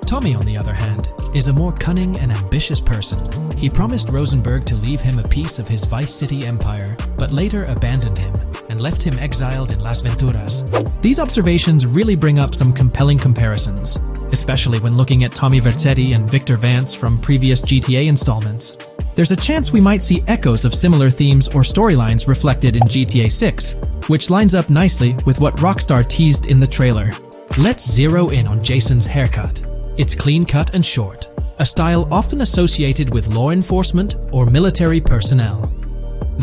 Tommy, on the other hand, is a more cunning and ambitious person. He promised Rosenberg to leave him a piece of his Vice City empire, but later abandoned him and left him exiled in Las Venturas. These observations really bring up some compelling comparisons, especially when looking at Tommy Vercetti and Victor Vance from previous GTA installments. There's a chance we might see echoes of similar themes or storylines reflected in GTA 6, which lines up nicely with what Rockstar teased in the trailer. Let's zero in on Jason's haircut. It's clean-cut and short, a style often associated with law enforcement or military personnel.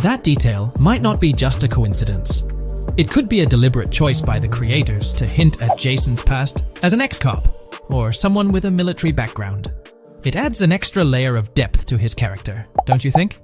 That detail might not be just a coincidence. It could be a deliberate choice by the creators to hint at Jason's past as an ex-cop or someone with a military background. It adds an extra layer of depth to his character, don't you think?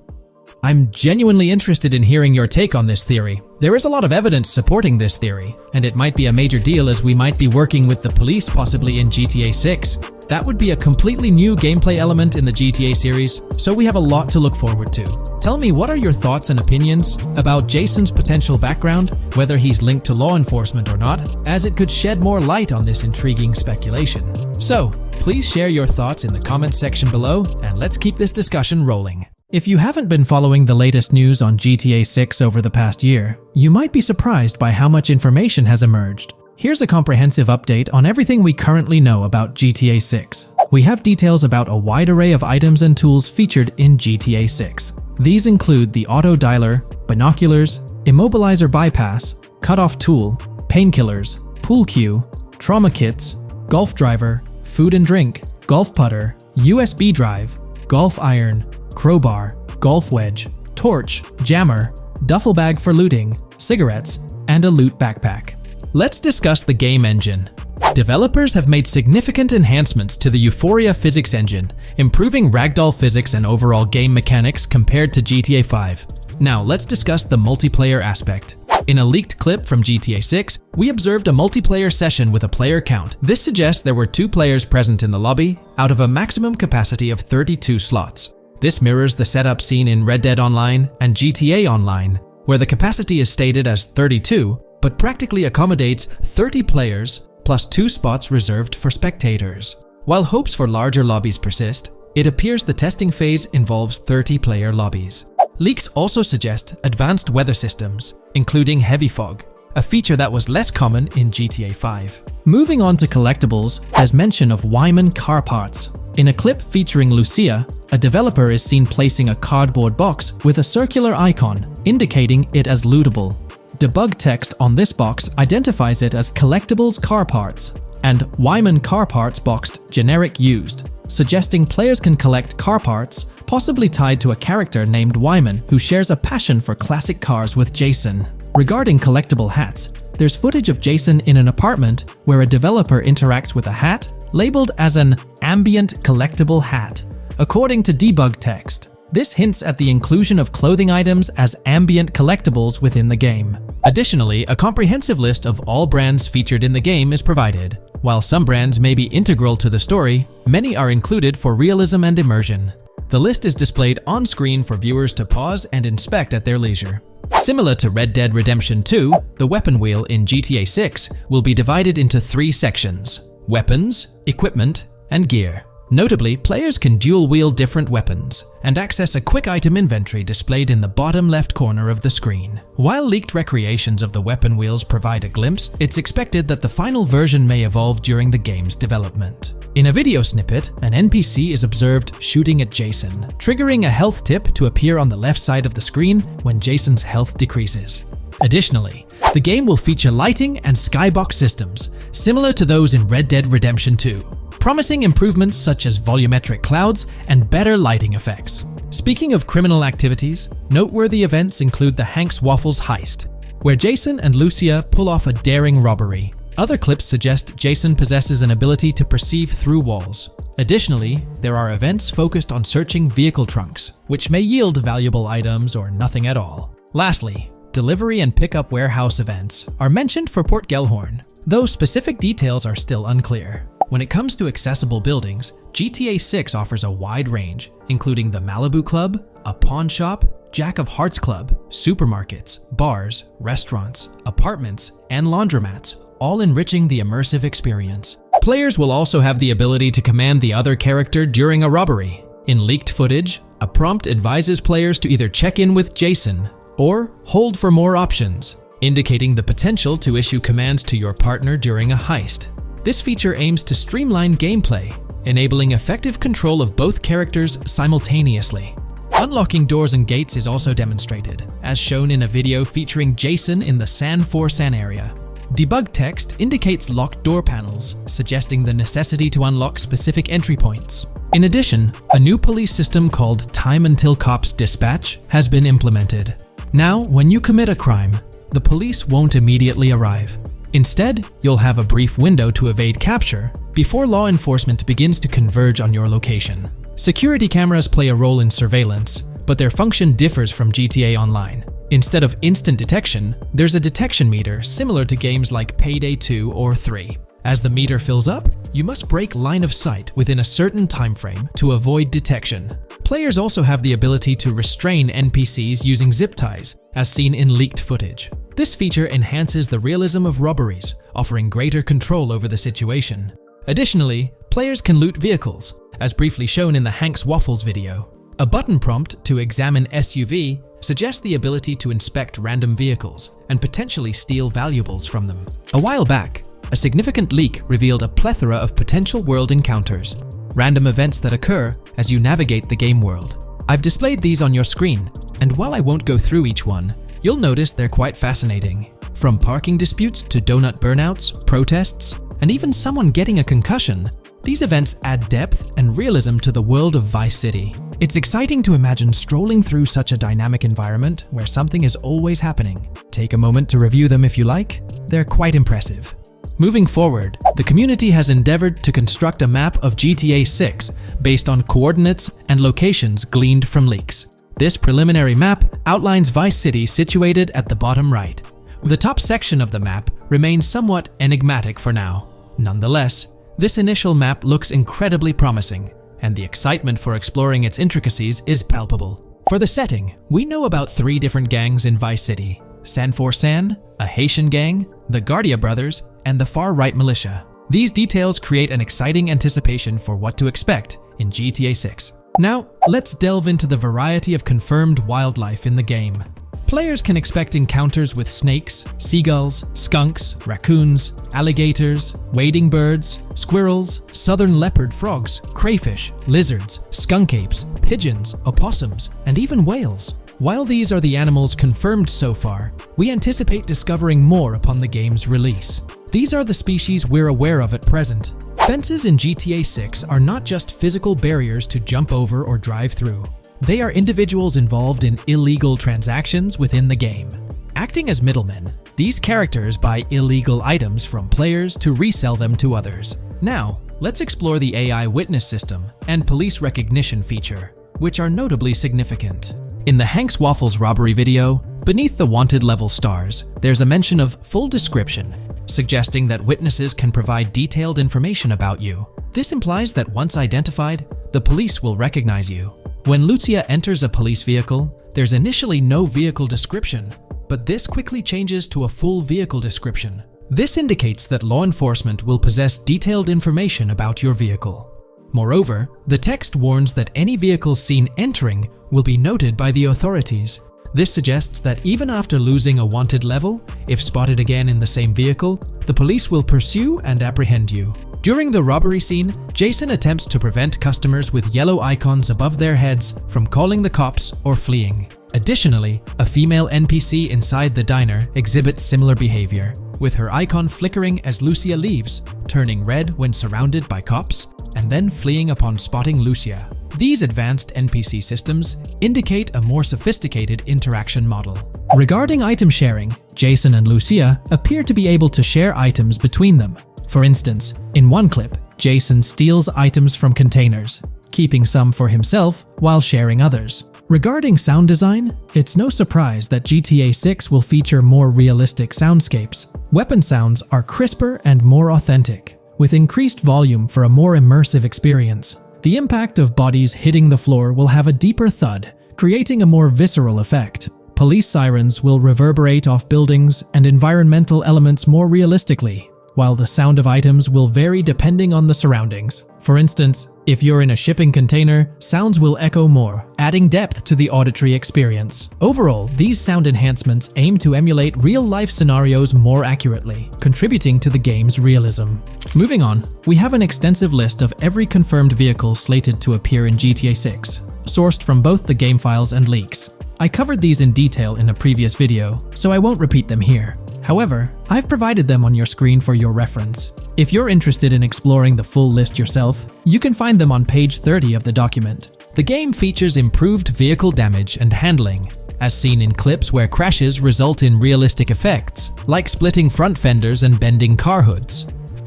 I'm genuinely interested in hearing your take on this theory. There is a lot of evidence supporting this theory, and it might be a major deal as we might be working with the police possibly in GTA 6. That would be a completely new gameplay element in the GTA series, so we have a lot to look forward to. Tell me, what are your thoughts and opinions about Jason's potential background, whether he's linked to law enforcement or not, as it could shed more light on this intriguing speculation. So, please share your thoughts in the comments section below, and let's keep this discussion rolling. If you haven't been following the latest news on GTA 6 over the past year, you might be surprised by how much information has emerged. Here's a comprehensive update on everything we currently know about GTA 6. We have details about a wide array of items and tools featured in GTA 6. These include the auto dialer, binoculars, immobilizer bypass, cutoff tool, painkillers, pool cue, trauma kits, golf driver, food and drink, golf putter, USB drive, golf iron, crowbar, golf wedge, torch, jammer, duffel bag for looting, cigarettes, and a loot backpack. Let's discuss the game engine. Developers have made significant enhancements to the Euphoria physics engine, improving ragdoll physics and overall game mechanics compared to GTA 5. Now let's discuss the multiplayer aspect. In a leaked clip from GTA 6, we observed a multiplayer session with a player count. This suggests there were 2 players present in the lobby out of a maximum capacity of 32 slots. This mirrors the setup seen in Red Dead Online and GTA Online, where the capacity is stated as 32, but practically accommodates 30 players plus 2 spots reserved for spectators. While hopes for larger lobbies persist, it appears the testing phase involves 30-player lobbies. Leaks also suggest advanced weather systems, including heavy fog, a feature that was less common in GTA 5. Moving on to collectibles, there's mention of Wyman car parts. In a clip featuring Lucia, a developer is seen placing a cardboard box with a circular icon, indicating it as lootable. Debug text on this box identifies it as Collectibles Car Parts and Wyman Car Parts boxed Generic Used, suggesting players can collect car parts, possibly tied to a character named Wyman who shares a passion for classic cars with Jason. Regarding collectible hats, there's footage of Jason in an apartment where a developer interacts with a hat labeled as an ambient collectible hat. According to debug text, this hints at the inclusion of clothing items as ambient collectibles within the game. Additionally, a comprehensive list of all brands featured in the game is provided. While some brands may be integral to the story, many are included for realism and immersion. The list is displayed on screen for viewers to pause and inspect at their leisure. Similar to Red Dead Redemption 2, the weapon wheel in GTA 6 will be divided into 3 sections: weapons, equipment, and gear. Notably, players can dual-wield different weapons and access a quick item inventory displayed in the bottom left corner of the screen. While leaked recreations of the weapon wheels provide a glimpse, it's expected that the final version may evolve during the game's development. In a video snippet, an NPC is observed shooting at Jason, triggering a health tip to appear on the left side of the screen when Jason's health decreases. Additionally, the game will feature lighting and skybox systems, similar to those in Red Dead Redemption 2. Promising improvements such as volumetric clouds and better lighting effects. Speaking of criminal activities, noteworthy events include the Hank's Waffles heist, where Jason and Lucia pull off a daring robbery. Other clips suggest Jason possesses an ability to perceive through walls. Additionally, there are events focused on searching vehicle trunks, which may yield valuable items or nothing at all. Lastly, delivery and pickup warehouse events are mentioned for Port Gellhorn, though specific details are still unclear. When it comes to accessible buildings, GTA 6 offers a wide range, including the Malibu Club, a pawn shop, Jack of Hearts Club, supermarkets, bars, restaurants, apartments, and laundromats, all enriching the immersive experience. Players will also have the ability to command the other character during a robbery. In leaked footage, a prompt advises players to either check in with Jason or hold for more options, indicating the potential to issue commands to your partner during a heist. This feature aims to streamline gameplay, enabling effective control of both characters simultaneously. Unlocking doors and gates is also demonstrated, as shown in a video featuring Jason in the San Forsan area. Debug text indicates locked door panels, suggesting the necessity to unlock specific entry points. In addition, a new police system called Time Until Cops Dispatch has been implemented. Now, when you commit a crime, the police won't immediately arrive. Instead, you'll have a brief window to evade capture before law enforcement begins to converge on your location. Security cameras play a role in surveillance, but their function differs from GTA Online. Instead of instant detection, there's a detection meter similar to games like Payday 2 or 3. As the meter fills up, you must break line of sight within a certain time frame to avoid detection. Players also have the ability to restrain NPCs using zip ties, as seen in leaked footage. This feature enhances the realism of robberies, offering greater control over the situation. Additionally, players can loot vehicles, as briefly shown in the Hank's Waffles video. A button prompt to examine SUV suggests the ability to inspect random vehicles and potentially steal valuables from them. A while back, a significant leak revealed a plethora of potential world encounters, random events that occur as you navigate the game world. I've displayed these on your screen, and while I won't go through each one, you'll notice they're quite fascinating. From parking disputes to donut burnouts, protests, and even someone getting a concussion, these events add depth and realism to the world of Vice City. It's exciting to imagine strolling through such a dynamic environment where something is always happening. Take a moment to review them if you like. They're quite impressive. Moving forward, the community has endeavored to construct a map of GTA 6 based on coordinates and locations gleaned from leaks. This preliminary map outlines Vice City situated at the bottom right, The top section of the map remains somewhat enigmatic for now. Nonetheless, this initial map looks incredibly promising, and the excitement for exploring its intricacies is palpable. For the setting, we know about 3 different gangs in Vice City: San For San, a Haitian gang, the Guardia Brothers, and the far-right militia. These details create an exciting anticipation for what to expect in GTA 6. Now, let's delve into the variety of confirmed wildlife in the game. Players can expect encounters with snakes, seagulls, skunks, raccoons, alligators, wading birds, squirrels, southern leopard frogs, crayfish, lizards, skunk apes, pigeons, opossums, and even whales. While these are the animals confirmed so far, we anticipate discovering more upon the game's release. These are the species we're aware of at present. Fences in GTA 6 are not just physical barriers to jump over or drive through. They are individuals involved in illegal transactions within the game. Acting as middlemen, these characters buy illegal items from players to resell them to others. Now, let's explore the AI witness system and police recognition feature, which are notably significant. In the Hank's Waffles robbery video, beneath the wanted level stars, there's a mention of full description, suggesting that witnesses can provide detailed information about you. This implies that once identified, the police will recognize you. When Lucia enters a police vehicle, there's initially no vehicle description, but this quickly changes to a full vehicle description. This indicates that law enforcement will possess detailed information about your vehicle. Moreover, the text warns that any vehicle seen entering will be noted by the authorities. This suggests that even after losing a wanted level, if spotted again in the same vehicle, the police will pursue and apprehend you. During the robbery scene, Jason attempts to prevent customers with yellow icons above their heads from calling the cops or fleeing. Additionally, a female NPC inside the diner exhibits similar behavior, with her icon flickering as Lucia leaves, turning red when surrounded by cops, and then fleeing upon spotting Lucia. These advanced NPC systems indicate a more sophisticated interaction model. Regarding item sharing, Jason and Lucia appear to be able to share items between them. For instance, in one clip, Jason steals items from containers, keeping some for himself while sharing others. Regarding sound design, it's no surprise that GTA 6 will feature more realistic soundscapes. Weapon sounds are crisper and more authentic, with increased volume for a more immersive experience. The impact of bodies hitting the floor will have a deeper thud, creating a more visceral effect. Police sirens will reverberate off buildings and environmental elements more realistically, while the sound of items will vary depending on the surroundings. For instance, if you're in a shipping container, sounds will echo more, adding depth to the auditory experience. Overall, these sound enhancements aim to emulate real-life scenarios more accurately, contributing to the game's realism. Moving on, we have an extensive list of every confirmed vehicle slated to appear in GTA 6, sourced from both the game files and leaks. I covered these in detail in a previous video, so I won't repeat them here. However, I've provided them on your screen for your reference. If you're interested in exploring the full list yourself, you can find them on page 30 of the document. The game features improved vehicle damage and handling, as seen in clips where crashes result in realistic effects, like splitting front fenders and bending car hoods.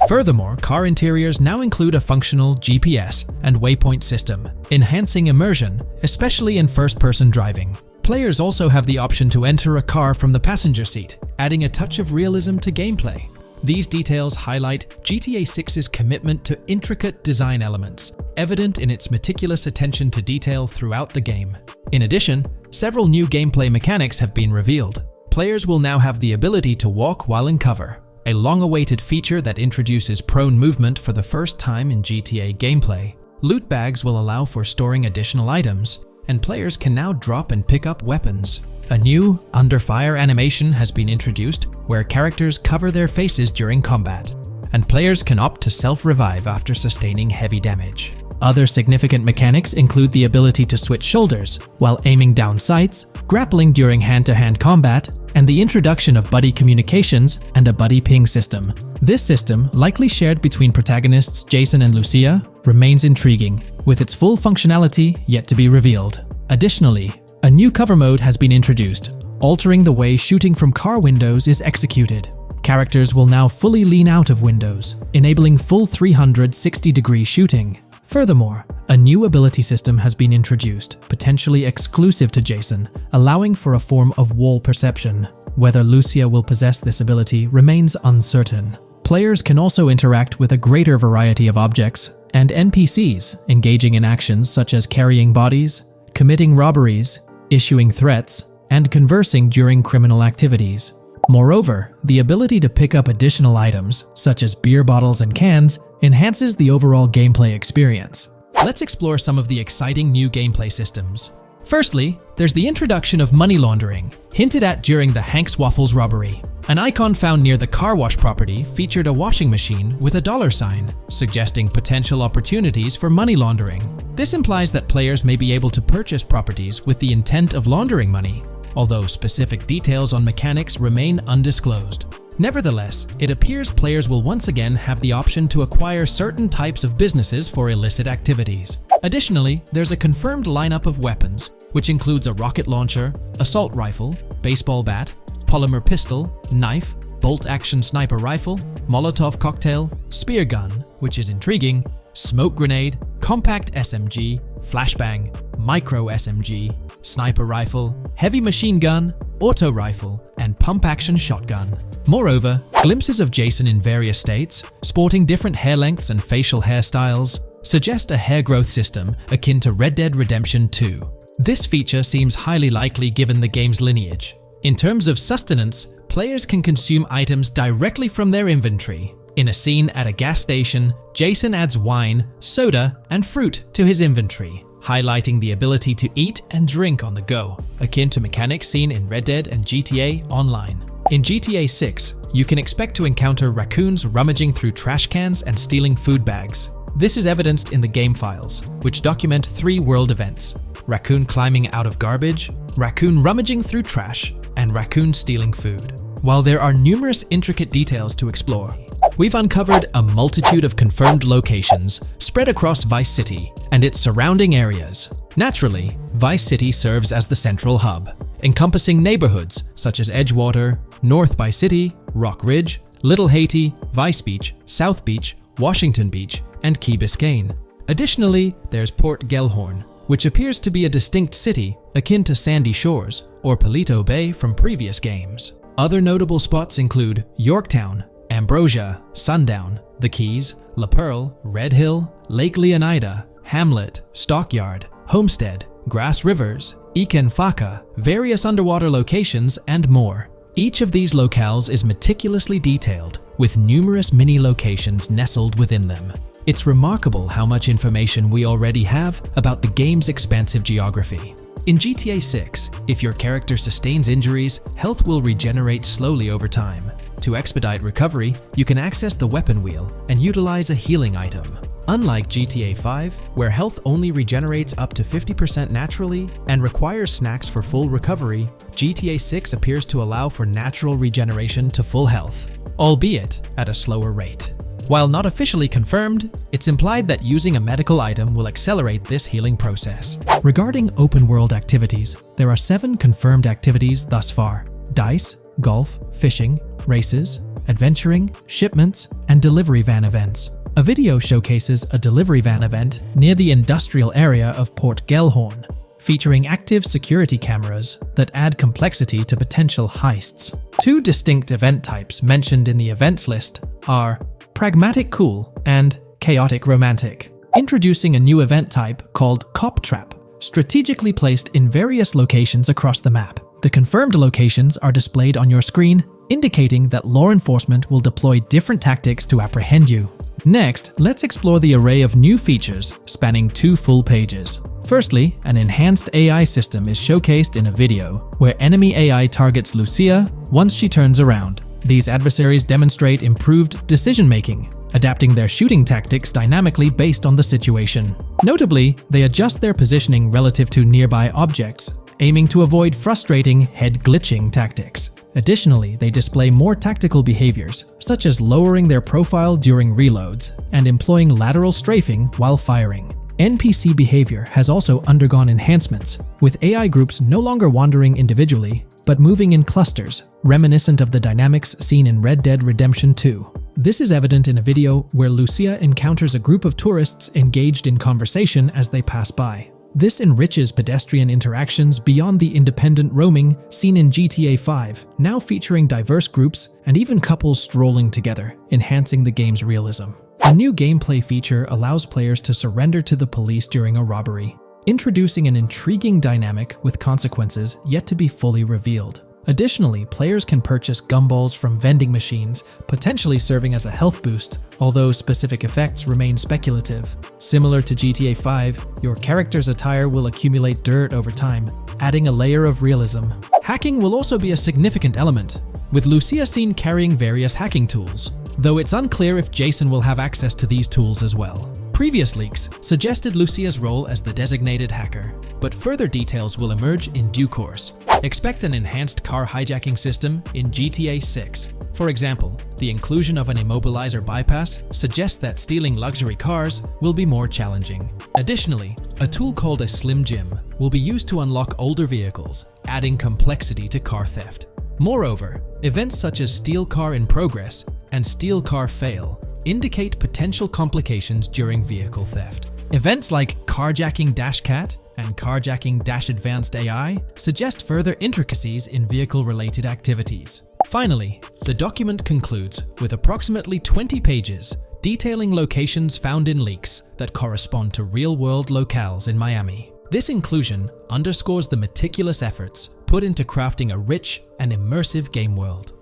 Furthermore, car interiors now include a functional GPS and waypoint system, enhancing immersion, especially in first-person driving. Players also have the option to enter a car from the passenger seat, adding a touch of realism to gameplay. These details highlight GTA 6's commitment to intricate design elements, evident in its meticulous attention to detail throughout the game. In addition, several new gameplay mechanics have been revealed. Players will now have the ability to walk while in cover, a long-awaited feature that introduces prone movement for the first time in GTA gameplay. Loot bags will allow for storing additional items, and players can now drop and pick up weapons. A new under fire animation has been introduced where characters cover their faces during combat, and players can opt to self-revive after sustaining heavy damage. Other significant mechanics include the ability to switch shoulders while aiming down sights, grappling during hand-to-hand combat, and the introduction of buddy communications and a buddy ping system. This system, likely shared between protagonists Jason and Lucia, remains intriguing, with its full functionality yet to be revealed. Additionally, a new cover mode has been introduced, altering the way shooting from car windows is executed. Characters will now fully lean out of windows, enabling full 360-degree shooting. Furthermore, a new ability system has been introduced, potentially exclusive to Jason, allowing for a form of wall perception. Whether Lucia will possess this ability remains uncertain. Players can also interact with a greater variety of objects and NPCs, engaging in actions such as carrying bodies, committing robberies, issuing threats, and conversing during criminal activities. Moreover, the ability to pick up additional items, such as beer bottles and cans, enhances the overall gameplay experience. Let's explore some of the exciting new gameplay systems. Firstly, there's the introduction of money laundering, hinted at during the Hank's Waffles robbery. An icon found near the car wash property featured a washing machine with a $sign, suggesting potential opportunities for money laundering. This implies that players may be able to purchase properties with the intent of laundering money, although specific details on mechanics remain undisclosed. Nevertheless, it appears players will once again have the option to acquire certain types of businesses for illicit activities. Additionally, there's a confirmed lineup of weapons, which includes a rocket launcher, assault rifle, baseball bat, polymer pistol, knife, bolt-action sniper rifle, Molotov cocktail, spear gun, which is intriguing, smoke grenade, compact SMG, flashbang, micro SMG, sniper rifle, heavy machine gun, auto rifle, and pump-action shotgun. Moreover, glimpses of Jason in various states, sporting different hair lengths and facial hairstyles, suggest a hair growth system akin to Red Dead Redemption 2. This feature seems highly likely given the game's lineage. In terms of sustenance, players can consume items directly from their inventory. In a scene at a gas station, Jason adds wine, soda, and fruit to his inventory, highlighting the ability to eat and drink on the go, akin to mechanics seen in Red Dead and GTA Online. In GTA 6, you can expect to encounter raccoons rummaging through trash cans and stealing food bags. This is evidenced in the game files, which document 3 world events: raccoon climbing out of garbage, raccoon rummaging through trash, and raccoon stealing food. While there are numerous intricate details to explore, we've uncovered a multitude of confirmed locations spread across Vice City and its surrounding areas. Naturally, Vice City serves as the central hub, encompassing neighborhoods such as Edgewater, North Vice City, Rock Ridge, Little Haiti, Vice Beach, South Beach, Washington Beach, and Key Biscayne. Additionally, there's Port Gellhorn, which appears to be a distinct city akin to Sandy Shores or Palito Bay from previous games. Other notable spots include Yorktown, Ambrosia, Sundown, The Keys, La Pearl, Red Hill, Lake Leonida, Hamlet, Stockyard, Homestead, Grass Rivers, Ikenfaka, various underwater locations, and more. Each of these locales is meticulously detailed, with numerous mini locations nestled within them. It's remarkable how much information we already have about the game's expansive geography. In GTA 6, if your character sustains injuries, health will regenerate slowly over time. To expedite recovery, you can access the weapon wheel and utilize a healing item. Unlike GTA 5, where health only regenerates up to 50% naturally and requires snacks for full recovery, GTA 6 appears to allow for natural regeneration to full health, albeit at a slower rate. While not officially confirmed, it's implied that using a medical item will accelerate this healing process. Regarding open-world activities, there are 7 confirmed activities thus far: dice, golf, fishing, races, adventuring, shipments, and delivery van events. A video showcases a delivery van event near the industrial area of Port Gellhorn, featuring active security cameras that add complexity to potential heists. 2 distinct event types mentioned in the events list are Pragmatic Cool and Chaotic Romantic, introducing a new event type called Cop Trap, strategically placed in various locations across the map. The confirmed locations are displayed on your screen, indicating that law enforcement will deploy different tactics to apprehend you. Next, let's explore the array of new features spanning 2 full pages. Firstly, an enhanced AI system is showcased in a video, where enemy AI targets Lucia once she turns around. These adversaries demonstrate improved decision-making, adapting their shooting tactics dynamically based on the situation. Notably, they adjust their positioning relative to nearby objects, aiming to avoid frustrating head-glitching tactics. Additionally, they display more tactical behaviors, such as lowering their profile during reloads and employing lateral strafing while firing. NPC behavior has also undergone enhancements, with AI groups no longer wandering individually, but moving in clusters, reminiscent of the dynamics seen in Red Dead Redemption 2. This is evident in a video where Lucia encounters a group of tourists engaged in conversation as they pass by. This enriches pedestrian interactions beyond the independent roaming seen in GTA 5, now featuring diverse groups and even couples strolling together, enhancing the game's realism. A new gameplay feature allows players to surrender to the police during a robbery, introducing an intriguing dynamic with consequences yet to be fully revealed. Additionally, players can purchase gumballs from vending machines, potentially serving as a health boost, although specific effects remain speculative. Similar to GTA 5, your character's attire will accumulate dirt over time, adding a layer of realism. Hacking will also be a significant element, with Lucia seen carrying various hacking tools, though it's unclear if Jason will have access to these tools as well. Previous leaks suggested Lucia's role as the designated hacker, but further details will emerge in due course. Expect an enhanced car hijacking system in GTA 6. For example, the inclusion of an immobilizer bypass suggests that stealing luxury cars will be more challenging. Additionally, a tool called a Slim Jim will be used to unlock older vehicles, adding complexity to car theft. Moreover, events such as Steal Car in Progress and Steal Car Fail indicate potential complications during vehicle theft. Events like Carjacking Cat and Carjacking Advanced AI suggest further intricacies in vehicle-related activities. Finally, the document concludes with approximately 20 pages detailing locations found in leaks that correspond to real-world locales in Miami. This inclusion underscores the meticulous efforts put into crafting a rich and immersive game world.